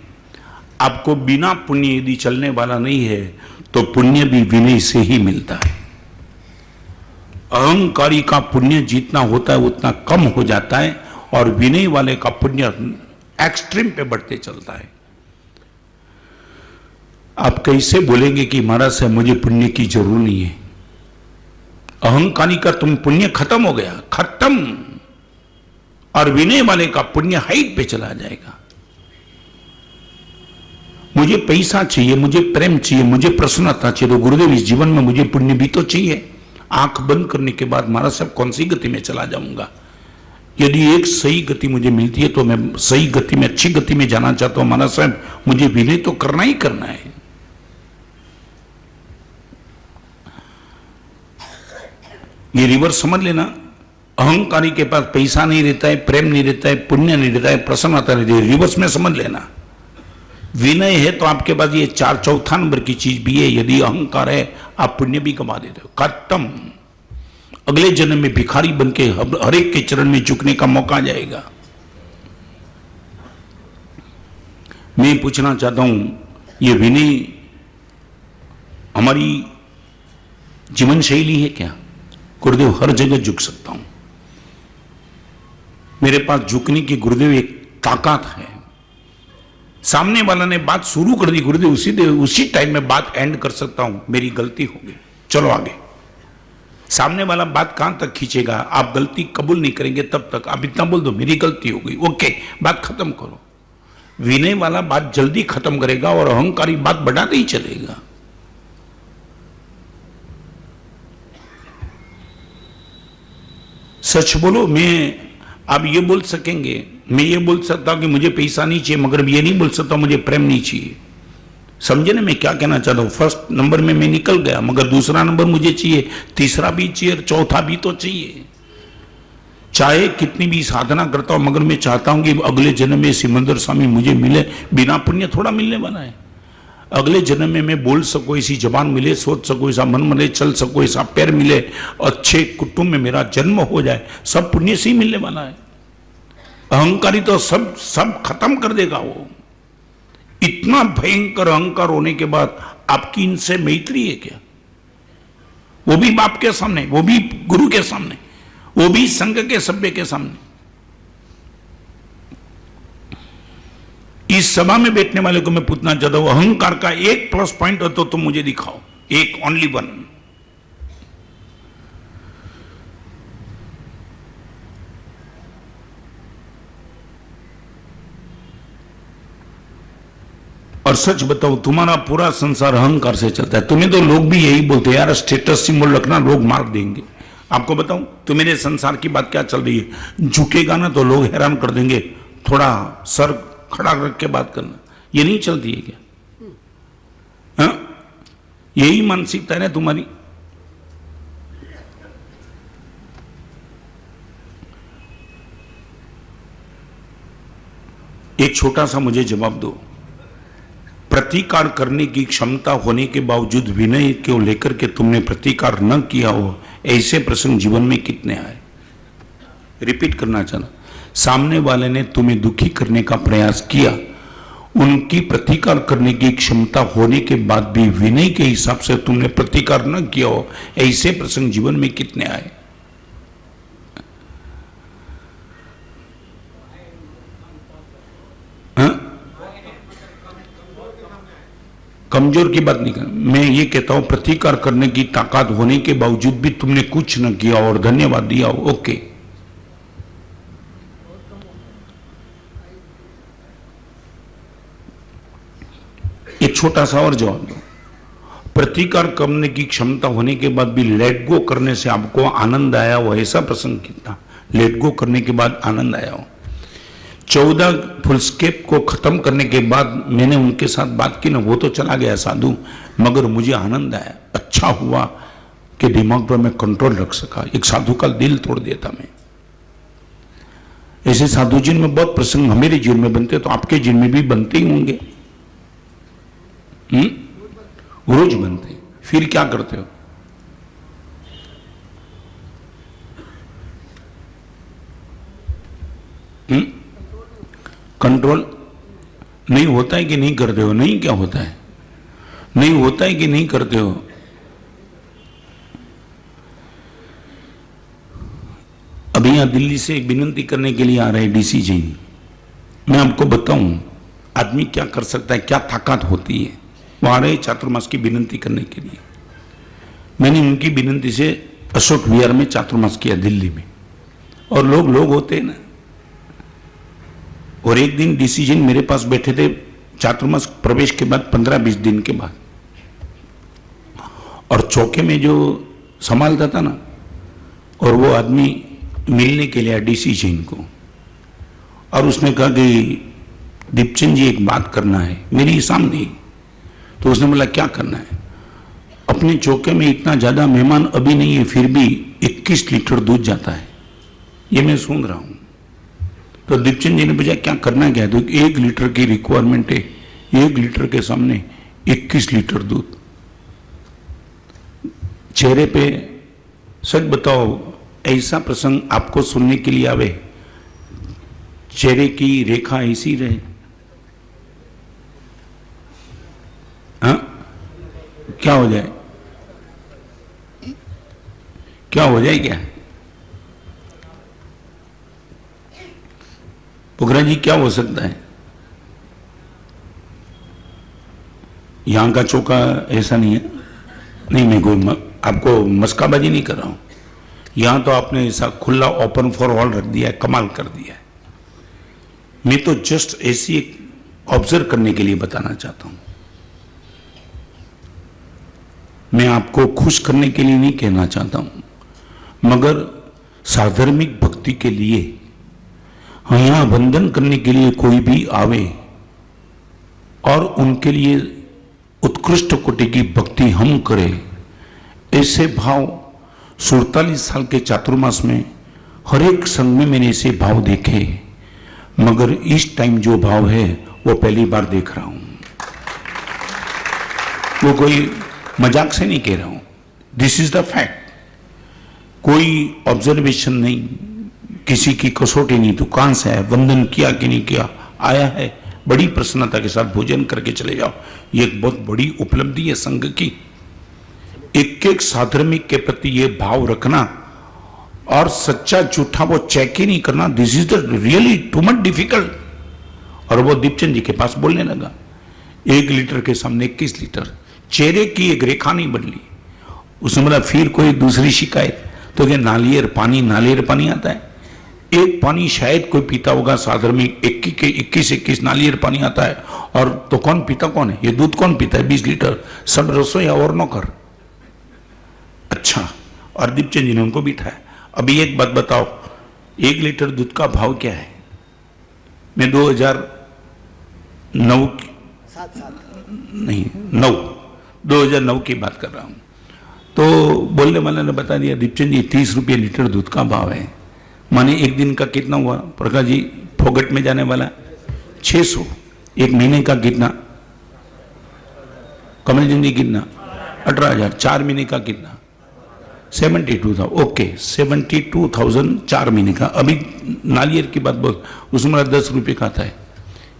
आपको बिना पुण्य यदि चलने वाला नहीं है तो पुण्य भी विनय से ही मिलता है। अहंकारी का पुण्य जितना होता है उतना कम हो जाता है और विनय वाले का पुण्य एक्सट्रीम पे बढ़ते चलता है। आप कैसे बोलेंगे कि महाराज साहब मुझे पुण्य की जरूर नहीं है? अहंकारी का तुम पुण्य खत्म हो गया, खत्म। और विनय वाले का पुण्य हाइट पे चला जाएगा। मुझे पैसा चाहिए, मुझे प्रेम चाहिए, मुझे प्रसन्नता चाहिए, तो गुरुदेव इस जीवन में मुझे पुण्य भी तो चाहिए। आंख बंद करने के बाद महाराज साहब कौन सी गति में चला जाऊंगा? यदि एक सही गति मुझे मिलती है तो मैं सही गति में, अच्छी गति में जाना चाहता हूं। महाराज साहब मुझे विनय तो करना ही करना है। ये रिवर्स समझ लेना। अहंकारी के पास पैसा नहीं रहता है, प्रेम नहीं रहता है, पुण्य नहीं रहता है, प्रसन्नता नहीं रहती है। रिवर्स में समझ लेना। विनय है तो आपके पास ये 4 नंबर की चीज भी है। यदि अहंकार है आप पुण्य भी कमा देते हो, खत्म। अगले जन्म में भिखारी बन के हर एक के चरण में झुकने का मौका आ जाएगा। मैं पूछना चाहता हूं, ये विनय हमारी जीवन शैली है क्या? गुरुदेव हर जगह झुक सकता हूं, मेरे पास झुकने की गुरुदेव एक ताकत है। सामने वाला ने बात शुरू कर दी, गुरुदेव उसी टाइम में बात एंड कर सकता हूं, मेरी गलती होगी, चलो आगे। सामने वाला बात कहां तक खींचेगा? आप गलती कबूल नहीं करेंगे तब तक। आप इतना बोल दो मेरी गलती हो गई, ओके, बात खत्म करो। विनय वाला बात जल्दी खत्म करेगा और अहंकारी बात बढ़ाते ही चलेगा। सच बोलो। मैं आप ये बोल सकेंगे, मैं ये बोल सकता हूं कि मुझे पैसा नहीं चाहिए, मगर ये नहीं बोल सकता मुझे प्रेम नहीं चाहिए। समझे ना मैं क्या कहना चाहता हूं? फर्स्ट नंबर में मैं निकल गया, मगर दूसरा नंबर मुझे चाहिए, तीसरा भी चाहिए, चौथा भी तो चाहिए। चाहे कितनी भी साधना करता हूं, मगर मैं चाहता हूं कि अगले जन्म में सिमंदर स्वामी मुझे मिले। बिना पुण्य थोड़ा मिलने वाला है। अगले जन्म में मैं बोल सकूं, ऐसी जबान मिले, सोच सकूं, ऐसा मन मिले, चल सकूं, ऐसा पैर मिले, अच्छे कुटुंब में मेरा जन्म हो जाए, सब पुण्य से ही मिलने वाला है। अहंकारी तो सब खत्म कर देगा वो। इतना भयंकर अहंकार होने के बाद आपकी इनसे मैत्री है क्या? वो भी बाप के सामने, वो भी गुरु के सामने, वो भी संघ के सभ्य के सामने। इस सभा में बैठने वाले को मैं पूछना चाहता हूं, अहंकार का एक प्लस पॉइंट हो तो तुम मुझे दिखाओ, एक, ओनली वन। सच बताओ, तुम्हारा पूरा संसार अहंकार से चलता है। तुम्हें तो लोग भी यही बोलते हैं, यार स्टेटस सिंबल रखना, लोग मार देंगे। आपको बताऊं, तो मेरे संसार की बात क्या चल रही है, झुकेगा ना तो लोग हैरान कर देंगे, थोड़ा सर खड़ा रख के बात करना, ये नहीं चलती है क्या? हाँ, यही मानसिकता है ना तुम्हारी। एक छोटा सा मुझे जवाब दो, प्रतिकार करने की क्षमता होने के बावजूद विनय को लेकर के तुमने प्रतिकार न किया हो, ऐसे प्रसंग जीवन में कितने आए? रिपीट करना चाहना, सामने वाले ने तुम्हें दुखी करने का प्रयास किया, उनकी प्रतिकार करने की क्षमता होने के बाद भी विनय के हिसाब से तुमने प्रतिकार न किया हो, ऐसे प्रसंग जीवन में कितने आए? कमजोर की बात नहीं कर, मैं ये कहता हूं प्रतिकार करने की ताकत होने के बावजूद भी तुमने कुछ न किया और धन्यवाद दिया हो, ओके। एक छोटा सा और जवाब दो, प्रतिकार करने की क्षमता होने के बाद भी लेट गो करने से आपको आनंद आया हो, ऐसा प्रसंग कितना लेट गो करने के बाद आनंद आया हो? 14 फुलस्केप को खत्म करने के बाद मैंने उनके साथ बात की ना, वो तो चला गया साधु, मगर मुझे आनंद आया, अच्छा हुआ कि दिमाग पर मैं कंट्रोल रख सका, एक साधु का दिल तोड़ देता मैं। ऐसे साधु जीवन में बहुत प्रसंग हमारे जीवन में बनते, तो आपके जीवन में भी बनते ही होंगे। रोज बनते, फिर क्या करते हो? कंट्रोल नहीं होता है कि नहीं करते हो? नहीं, क्या होता है? नहीं होता है कि नहीं करते हो? अभी यहां दिल्ली से एक विनंती करने के लिए आ रहे डीसी जी, मैं आपको बताऊं आदमी क्या कर सकता है, क्या ताकत होती है। वो आ रहे चातुर्मास की विनंती करने के लिए। मैंने उनकी विनंती से अशोक विहार में चातुर्मास किया दिल्ली में, और लोग होते हैं ना। और एक दिन डिसीजन मेरे पास बैठे थे चातुर्मास प्रवेश के बाद 15-20 दिन के बाद, और चौके में जो संभालता था ना, और वो आदमी मिलने के लिए डिसीजन को, और उसने कहा कि दीपचंद जी एक बात करना है मेरी सामने ही। तो उसने बोला क्या करना है? अपने चौके में इतना ज्यादा मेहमान अभी नहीं है, फिर भी 21 लीटर दूध जाता है, ये मैं सुन रहा हूं। तो दीपचंद जी ने पूछा क्या करना क्या है? तो 1 लीटर की रिक्वायरमेंट है, 1 लीटर के सामने 21 लीटर दूध। चेहरे पे सच बताओ, ऐसा प्रसंग आपको सुनने के लिए आवे, चेहरे की रेखा ऐसी रहे, हाँ? क्या हो जाए? क्या हो जाए? क्या पुखरा जी क्या हो सकता है? यहां का चौका ऐसा नहीं है, नहीं मैं कोई आपको मस्काबाजी नहीं कर रहा हूं। यहां तो आपने ऐसा खुला ओपन फॉर ऑल रख दिया है, कमाल कर दिया है। मैं तो जस्ट ऐसी एक ऑब्जर्व करने के लिए बताना चाहता हूं, मैं आपको खुश करने के लिए नहीं कहना चाहता हूं, मगर साधर्मिक भक्ति के लिए यहां वंदन करने के लिए कोई भी आवे और उनके लिए उत्कृष्ट कोटि की भक्ति हम करें, ऐसे भाव 47 साल के चातुर्मास में हर एक संघ में मैंने ऐसे भाव देखे, मगर इस टाइम जो भाव है वो पहली बार देख रहा हूं। वो कोई मजाक से नहीं कह रहा हूं, दिस इज द फैक्ट। कोई ऑब्जर्वेशन नहीं, किसी की कसौटी नहीं, तो कहां से आया, वंदन किया कि नहीं किया, आया है, बड़ी प्रसन्नता के साथ भोजन करके चले जाओ। ये एक बहुत बड़ी उपलब्धि है संघ की। एक एक साधर्मिक के प्रति ये भाव रखना और सच्चा झूठा वो चेक ही नहीं करना, this is the really too much difficult. और वो दीपचंद जी के पास बोलने लगा, 1 लीटर के सामने 21 लीटर, चेहरे की एक रेखा नहीं बदली। उसने बोला फिर कोई दूसरी शिकायत? तो क्या नालियर पानी आता है? एक पानी शायद कोई पीता होगा सागर में, 21 नालियर पानी आता है, और तो कौन पीता कौन है? ये दूध कौन पीता है 20 लीटर? सब रसोई और नौकर। अच्छा, और दीपचंद जी ने उनको बिठाया। अभी एक बात बताओ, 1 लीटर दूध का भाव क्या है? मैं 2009 की बात कर रहा हूं। तो बोलने वाले ने बता दिया, दीपचंद जी 30 रुपये लीटर दूध का भाव है। माने एक दिन का कितना हुआ प्रकाश जी? फोगट में जाने वाला 600। एक महीने का कितना? कमल जी कितना? 18,000। 4 महीने का कितना? 72,000। ओके, 72,000 4 महीने का। अभी नालियर की बात बोल, उसमें 10 रुपये का था।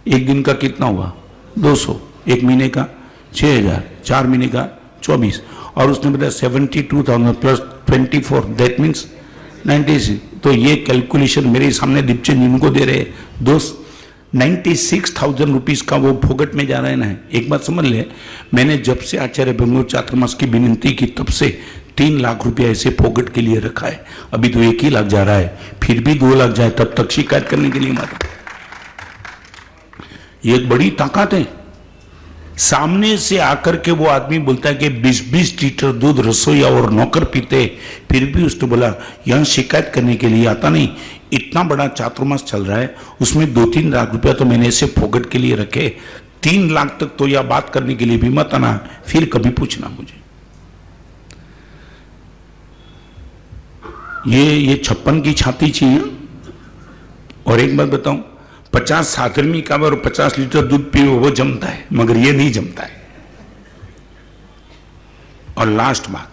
एक दिन का कितना हुआ? 200। एक महीने का 6,000। 4 महीने का 24। और उसने बताया 72,000 प्लस 24, दैट मीन्स 96। तो ये कैलकुलेशन मेरे सामने दीपचंद जी उनको दे रहे दोस्त, 96,000 रुपीज का वो फोगट में जा रहे हैं ना। एक बात समझ ले, मैंने जब से आचार्य बेंगलोर चातुर्मास की विनंती की तब से 3 लाख रुपया ऐसे फोगट के लिए रखा है। अभी तो 1 ही लाख जा रहा है, फिर भी 2 लाख जाए तब तक शिकायत करने के लिए माता। ये एक बड़ी ताकत है। सामने से आकर के वो आदमी बोलता है कि 20-20 लीटर दूध रसोईया और नौकर पीते, फिर भी उसने बोला यहां शिकायत करने के लिए आता नहीं। इतना बड़ा चातुर्मास चल रहा है, उसमें 2-3 लाख रुपया तो मैंने ऐसे फोगट के लिए रखे। 3 लाख तक तो यह बात करने के लिए भी मत आना, फिर कभी पूछना मुझे। ये 56 की छाती चाहिए। और एक बात बताऊं, 50 साधर्मी का और 50 लीटर दूध पियो वो जमता है, मगर ये नहीं जमता है। और लास्ट बात,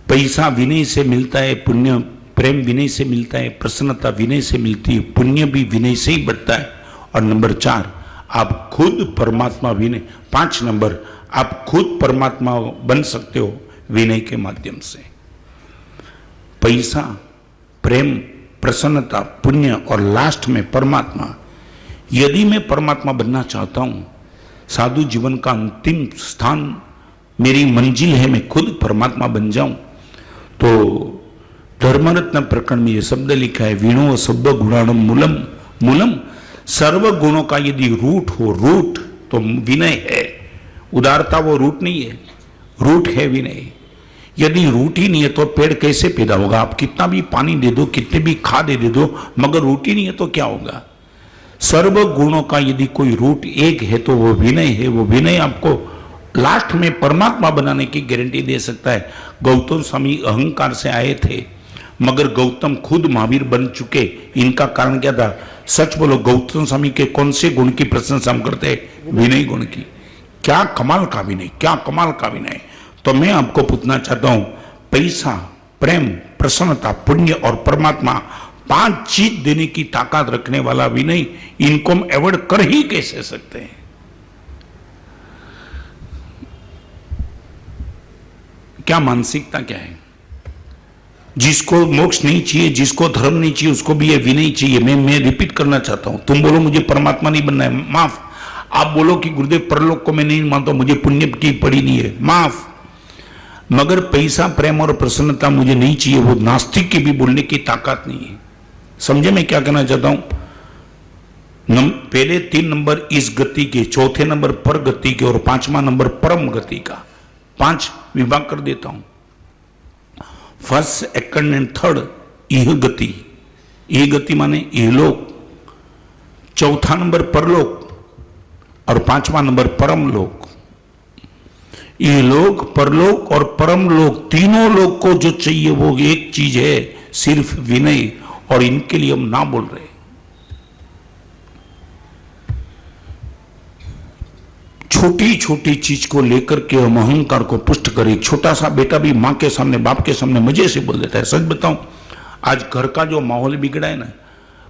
पैसा विनय से मिलता है, पुण्य प्रेम विनय से मिलता है, प्रसन्नता विनय से मिलती है, पुण्य भी विनय से ही बढ़ता है। और नंबर 4, आप खुद परमात्मा विनय। 5 नंबर, आप खुद परमात्मा बन सकते हो विनय के माध्यम से। पैसा, प्रेम, प्रसन्नता, पुण्य और लास्ट में परमात्मा। यदि मैं परमात्मा बनना चाहता हूं, साधु जीवन का अंतिम स्थान मेरी मंजिल है, मैं खुद परमात्मा बन जाऊं, तो धर्मरत्न प्रकरण में यह शब्द लिखा है, वीणो शब्द गुणाणम मूलम। मूलम सर्व गुणों का यदि रूट हो, रूट तो विनय है। उदारता वो रूट नहीं है, रूट है विनय। यदि रूट ही नहीं है तो पेड़ कैसे पैदा होगा? आप कितना भी पानी दे दो, कितने भी खाद दे दो, मगर रूट ही नहीं है तो क्या होगा? सर्व गुणों का यदि कोई रूट एक है तो वो विनय है। वो विनय आपको लास्ट में परमात्मा बनाने की गारंटी दे सकता है। गौतम स्वामी अहंकार से आए थे, मगर गौतम खुद महावीर बन चुके। इनका कारण क्या था? सच बोलो, गौतम स्वामी के कौन से गुण की प्रशंसा हम करते हैं? विनय गुण की। क्या कमाल का विनय, क्या कमाल का विनय। तो मैं आपको पूछना चाहता हूं, पैसा, प्रेम, प्रसन्नता, पुण्य और परमात्मा, 5 चीज देने की ताकत रखने वाला विनय, इनको हम अवॉइड कर ही कैसे सकते हैं? क्या मानसिकता क्या है? जिसको मोक्ष नहीं चाहिए, जिसको धर्म नहीं चाहिए, उसको भी ये विनय चाहिए। मैं रिपीट करना चाहता हूं, तुम बोलो मुझे परमात्मा नहीं बनना है, माफ। आप बोलो कि गुरुदेव परलोक को मैं नहीं मानता, मुझे पुण्य की पड़ी नहीं है, माफ। मगर पैसा, प्रेम और प्रसन्नता मुझे नहीं चाहिए, वो नास्तिक की भी बोलने की ताकत नहीं है। समझे मैं क्या कहना चाहता हूं? पहले 3 नंबर इस गति के, चौथे नंबर पर गति के और 5वां नंबर परम गति का। 5 विभाग कर देता हूं। फर्स्ट, सेकंड एंड थर्ड इह गति। इह गति माने इहलोक। चौथा नंबर परलोक और 5वां नंबर परम लोक। ये लोक, परलोक और परम लोक, तीनों लोक को जो चाहिए वो एक चीज है, सिर्फ विनय। और इनके लिए हम ना बोल रहे। छोटी छोटी चीज को लेकर के हम अहंकार को पुष्ट करें। एक छोटा सा बेटा भी मां के सामने, बाप के सामने मजे से बोल देता है। सच बताऊं, आज घर का जो माहौल बिगड़ा है ना,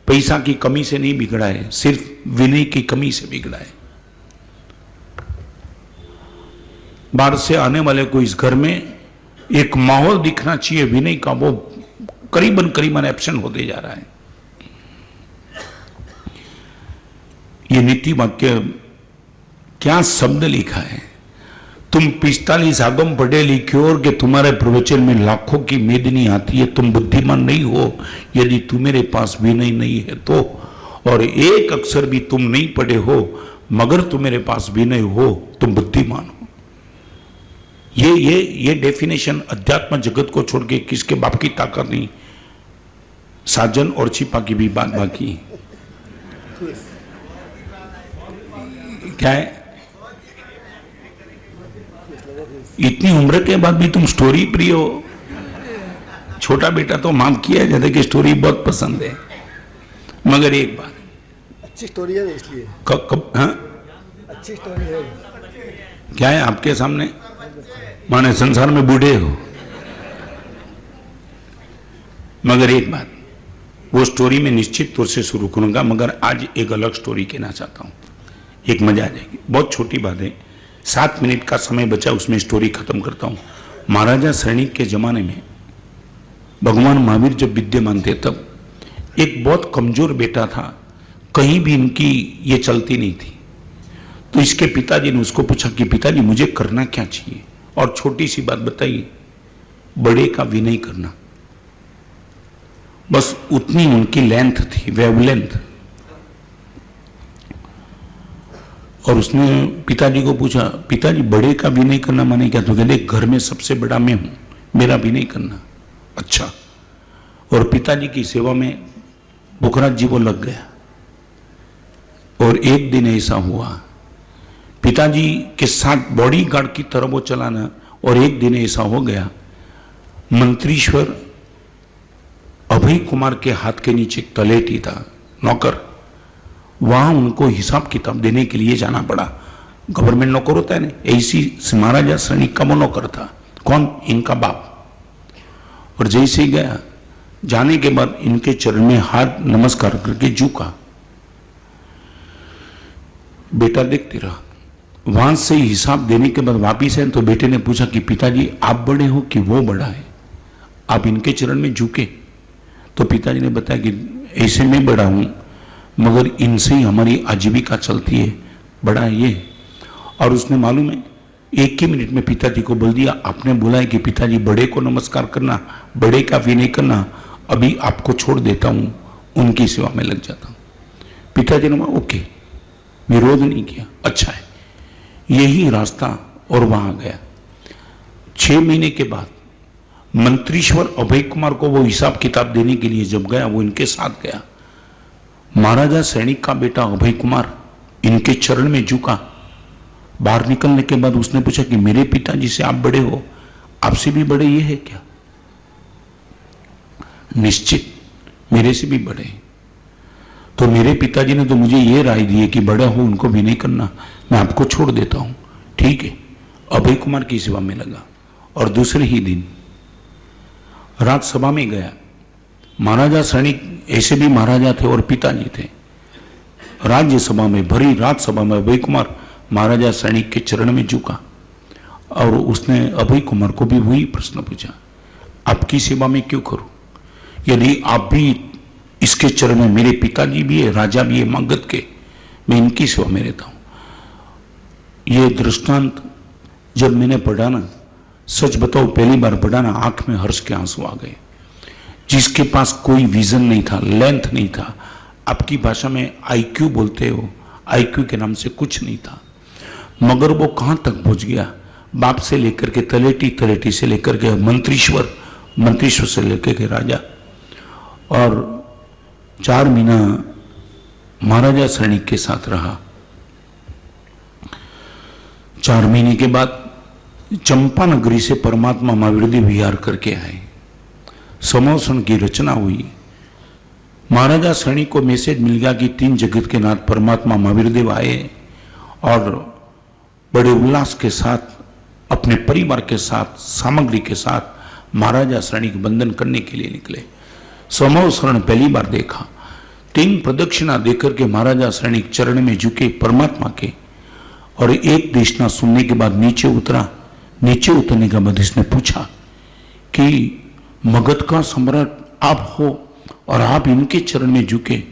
पैसा की कमी से नहीं बिगड़ा है, सिर्फ विनय की कमी से बिगड़ा है। बाहर से आने वाले को इस घर में एक माहौल दिखना चाहिए विनय का, वो करीबन एब्सेंट होते जा रहा है। ये नीति वाक्य क्या शब्द लिखा है, तुम 45 आगम पढ़े लिखे हो कि तुम्हारे प्रवचन में लाखों की मेदनी आती है, तुम बुद्धिमान नहीं हो यदि तुम्हारे पास विनय नहीं है तो। और एक अक्षर भी तुम नहीं पढ़े हो मगर तुम्हारे पास विनय हो, तुम बुद्धिमान हो। ये डेफिनेशन अध्यात्म जगत को छोड़ के किसके बाप की ताकत नहीं, साजन और छिपा की भी बात बाकी। क्या है, इतनी उम्र के बाद भी तुम स्टोरी प्रिय हो। छोटा बेटा तो माफ किया जाता कि स्टोरी बहुत पसंद है, मगर एक बात, अच्छी स्टोरी है इसलिए। कब हाँ अच्छी स्टोरी है। क्या है आपके सामने, माने संसार में बूढ़े हो, मगर एक बात, वो स्टोरी में निश्चित तौर से शुरू करूंगा, मगर आज एक अलग स्टोरी कहना चाहता हूं, एक मजा आ जाएगी। बहुत छोटी बात है, 7 मिनट का समय बचा, उसमें स्टोरी खत्म करता हूं। महाराजा सैनिक के जमाने में भगवान महावीर जब विद्यमान थे तब एक बहुत कमजोर बेटा था, कहीं भी इनकी ये चलती नहीं थी। तो इसके पिताजी ने उसको पूछा कि पिताजी मुझे करना क्या चाहिए, और छोटी सी बात बताइए, बड़े का विनय करना, बस उतनी उनकी लेंथ थी, वेवलेंथ। और उसने पिताजी को पूछा, पिताजी बड़े का विनय करना माने क्या? तो कहते घर में सबसे बड़ा मैं हूं, मेरा विनय करना। अच्छा। और पिताजी की सेवा में बुखराज जी वो लग गया। और एक दिन ऐसा हुआ, पिताजी के साथ बॉडी गार्ड की तरह वो चलाना, और एक दिन ऐसा हो गया, मंत्रीश्वर अभय कुमार के हाथ के नीचे तलेटी था, नौकर, वहां उनको हिसाब किताब देने के लिए जाना पड़ा। गवर्नमेंट नौकर होता है ना, ऐसी महाराजा सैनिक का वो नौकर था। कौन? इनका बाप। और जैसे ही गया, जाने के बाद इनके चरण में हाथ नमस्कार करके झुका। बेटा देखते रहा। वहां से हिसाब देने के बाद वापिस आए तो बेटे ने पूछा कि पिताजी आप बड़े हो कि वो बड़ा है, आप इनके चरण में झुके? तो पिताजी ने बताया कि ऐसे मैं बड़ा हूं, मगर इनसे ही हमारी आजीविका चलती है, बड़ा है ये। और उसने मालूम है, एक ही मिनट में पिताजी को बोल दिया, आपने बोला है कि पिताजी बड़े को नमस्कार करना, बड़े का विनय करना, अभी आपको छोड़ देता हूं, उनकी सेवा में लग जाता हूं। पिताजी ने ओके, विरोध नहीं किया, अच्छा है, यही रास्ता। और वहां गया। 6 महीने के बाद मंत्रीश्वर अभय कुमार को वो हिसाब किताब देने के लिए जब गया, वो इनके साथ गया। महाराजा सैनिक का बेटा अभय कुमार इनके चरण में झुका। बाहर निकलने के बाद उसने पूछा कि मेरे पिताजी से आप बड़े हो, आपसे भी बड़े ये है क्या? निश्चित मेरे से भी बड़े। तो मेरे पिताजी ने तो मुझे ये राय दी है कि बड़े हो उनको भी नहीं करना, मैं आपको छोड़ देता हूं। ठीक है, अभय कुमार की सेवा में लगा। और दूसरे ही दिन राज्यसभा में गया। महाराजा सैनिक ऐसे भी महाराजा थे और पिताजी थे। राज्यसभा में, भरी राज्यसभा में अभय कुमार महाराजा सैनिक के चरण में झुका। और उसने अभय कुमार को भी वही प्रश्न पूछा, आपकी सेवा में क्यों करूं? यदि आप भी इसके चरण में, मेरे पिताजी भी है, राजा भी है मगध के, मैं इनकी सेवा में रहता हूं। ये दृष्टांत जब मैंने पढ़ा ना, सच बताओ पहली बार पढ़ा ना, आंख में हर्ष के आंसू आ गए। जिसके पास कोई विजन नहीं था, लेंथ नहीं था, आपकी भाषा में आईक्यू बोलते हो, आईक्यू के नाम से कुछ नहीं था, मगर वो कहां तक पहुंच गया? बाप से लेकर के तलेटी, तलेटी से लेकर के मंत्रीश्वर, मंत्रीश्वर से लेकर के राजा। और 4 महीना महाराजा सैनिक के साथ रहा। 4 महीने के बाद चंपा नगरी से परमात्मा महावीर विहार करके आए। समोसन की रचना हुई। महाराजा सैनिक को मैसेज मिल गया कि 3 जगत के नाथ परमात्मा महावीर देव आए, और बड़े उल्लास के साथ अपने परिवार के साथ, सामग्री के साथ महाराजा सैनिक वंदन करने के लिए निकले। समोसरण पहली बार देखा। 3 प्रदक्षिणा देकर के महाराजा सैनिक चरण में झुके परमात्मा के, और एक देशना सुनने के बाद नीचे उतरा। नीचे उतरने के बाद इसने पूछा कि मगध का सम्राट आप हो और आप इनके चरण में झुके?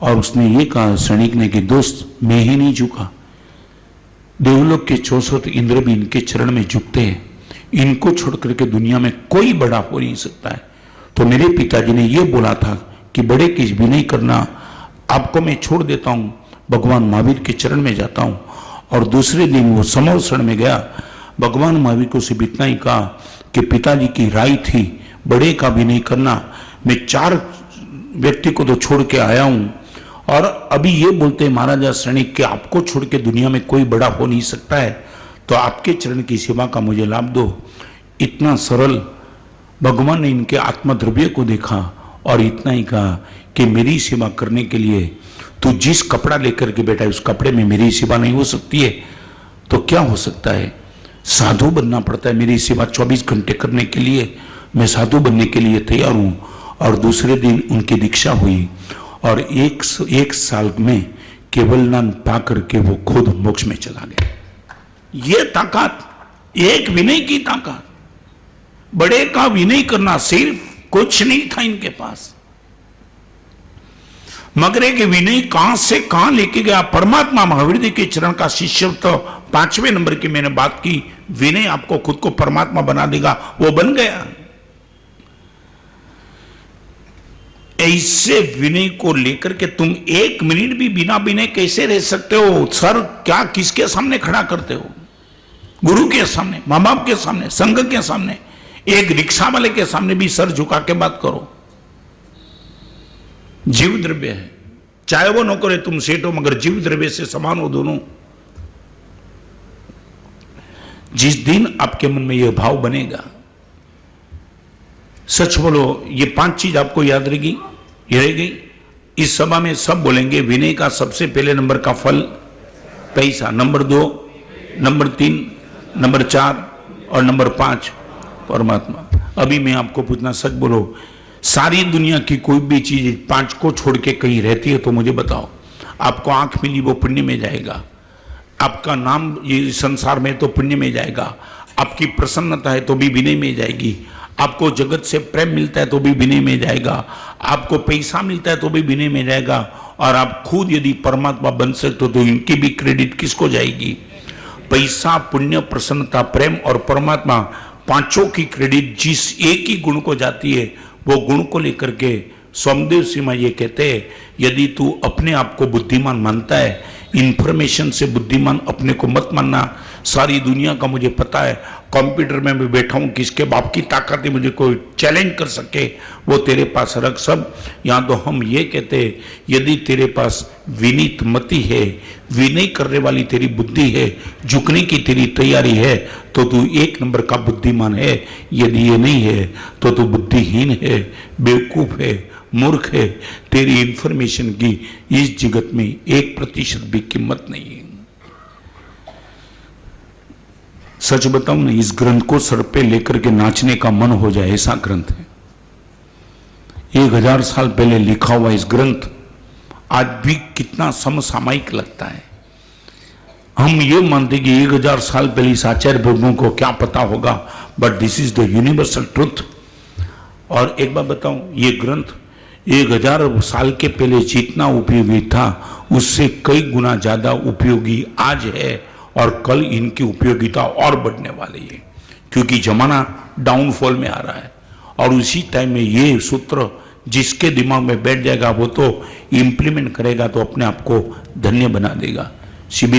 और उसने ये कहा सैनिक ने कि दोस्त मैं ही नहीं झुका, देवलोक के 64 इंद्र भी इनके चरण में झुकते हैं। इनको छोड़ करके दुनिया में कोई बड़ा हो नहीं सकता है। तो मेरे पिताजी ने यह बोला था कि बड़े की विनय करना, आपको मैं छोड़ देता हूं, भगवान महावीर के चरण में जाता हूं। और दूसरे दिन वो समरसण में गया। भगवान महावीर को सिर्फ इतना ही कहा कि पिताजी की राय थी बड़े का विनय करना। मैं 4 व्यक्ति को तो छोड़ के आया हूं और अभी ये बोलते हैं महाराजा सैनिक कि आपको छोड़ के दुनिया में कोई बड़ा हो नहीं सकता है, तो आपके चरण की सेवा का मुझे लाभ दो। इतना सरल भगवान ने इनके आत्मद्रव्य को देखा और इतना ही कहा कि मेरी सेवा करने के लिए तू जिस कपड़ा लेकर के बैठा है उस कपड़े में मेरी सेवा नहीं हो सकती है तो क्या हो सकता है? साधु बनना पड़ता है मेरी सेवा 24 घंटे करने के लिए। मैं साधु बनने के लिए तैयार हूं। और दूसरे दिन उनकी दीक्षा हुई और एक साल में केवल नाम पा करके वो खुद मोक्ष में चला गया। ये ताकत, एक विनय की ताकत, बड़े का विनय करना सिर्फ कुछ नहीं था इनके पास, मगर एक विनय कहां से कहां लेके गया। परमात्मा महावीर जी के चरण का शिष्य तो 5वें नंबर की मैंने बात की, विनय आपको खुद को परमात्मा बना देगा, वो बन गया। ऐसे विनय को लेकर के तुम 1 मिनट भी बिना विनय कैसे रह सकते हो? सर क्या किसके सामने खड़ा करते हो? गुरु के सामने, मां बाप के सामने, संघ के सामने, एक रिक्शा वाले के सामने भी सर झुका के बात करो। जीव द्रव्य है, चाहे वो नौकर है तुम सेठ हो, मगर जीव द्रव्य से समान हो दोनों। जिस दिन आपके मन में यह भाव बनेगा, सच बोलो, ये 5 चीज आपको याद रहेगी, ये रह गई। इस सभा में सब बोलेंगे विनय का सबसे पहले नंबर का फल पैसा, नंबर 2, नंबर 3, नंबर 4 और नंबर 5 परमात्मा। अभी मैं आपको पूछना, सच बोलो, सारी दुनिया की कोई भी चीज 5 को छोड़ के कहीं रहती है तो मुझे बताओ। आपको आंख मिली वो पुण्य में जाएगा, आपका नाम ये संसार में तो पुण्य में जाएगा, आपकी प्रसन्नता है तो भी विनय में जाएगी, आपको जगत से प्रेम मिलता है तो भी विनय में जाएगा, आपको पैसा मिलता है तो भी विनय में जाएगा, और आप खुद यदि परमात्मा बन सकते हो तो इनकी भी क्रेडिट किसको जाएगी? पैसा, पुण्य, प्रसन्नता, प्रेम और परमात्मा, 5 की क्रेडिट जिस एक ही गुण को जाती है, वो गुण को लेकर के सोमदेव सिंह ये कहते हैं, यदि तू अपने आप को बुद्धिमान मानता है, इंफॉर्मेशन से बुद्धिमान अपने को मत मानना। सारी दुनिया का मुझे पता है, कंप्यूटर में मैं बैठा हूं, किसके बाप की ताकत है मुझे कोई चैलेंज कर सके, वो तेरे पास रख सब। यहां तो हम ये कहते हैं, यदि तेरे पास विनीत मति है, विनय करने वाली तेरी बुद्धि है, झुकने की तेरी तैयारी है, तो तू 1 नंबर का बुद्धिमान है। यदि ये नहीं है तो तू बुद्धिहीन है, बेवकूफ है, मूर्ख है। तेरी इंफॉर्मेशन की इस जगत में 1% भी कीमत नहीं है। सच बताऊं ना, इस ग्रंथ को सर पे लेकर के नाचने का मन हो जाए ऐसा ग्रंथ है। 1000 साल पहले लिखा हुआ इस ग्रंथ आज भी कितना समसामयिक लगता है। हम ये मानते कि 1000 साल पहले इस आचार्य प्रभु को क्या पता होगा, but this is the universal truth. और एक बात बताऊं, ये ग्रंथ 1000 साल के पहले जितना उपयोगी था उससे कई गुना ज्यादा उपयोगी आज है, और कल इनकी उपयोगिता और बढ़ने वाली है, क्योंकि जमाना डाउनफॉल में आ रहा है। और उसी टाइम में ये सूत्र जिसके दिमाग में बैठ जाएगा वो तो इंप्लीमेंट करेगा तो अपने आप को धन्य बना देगा। शिविर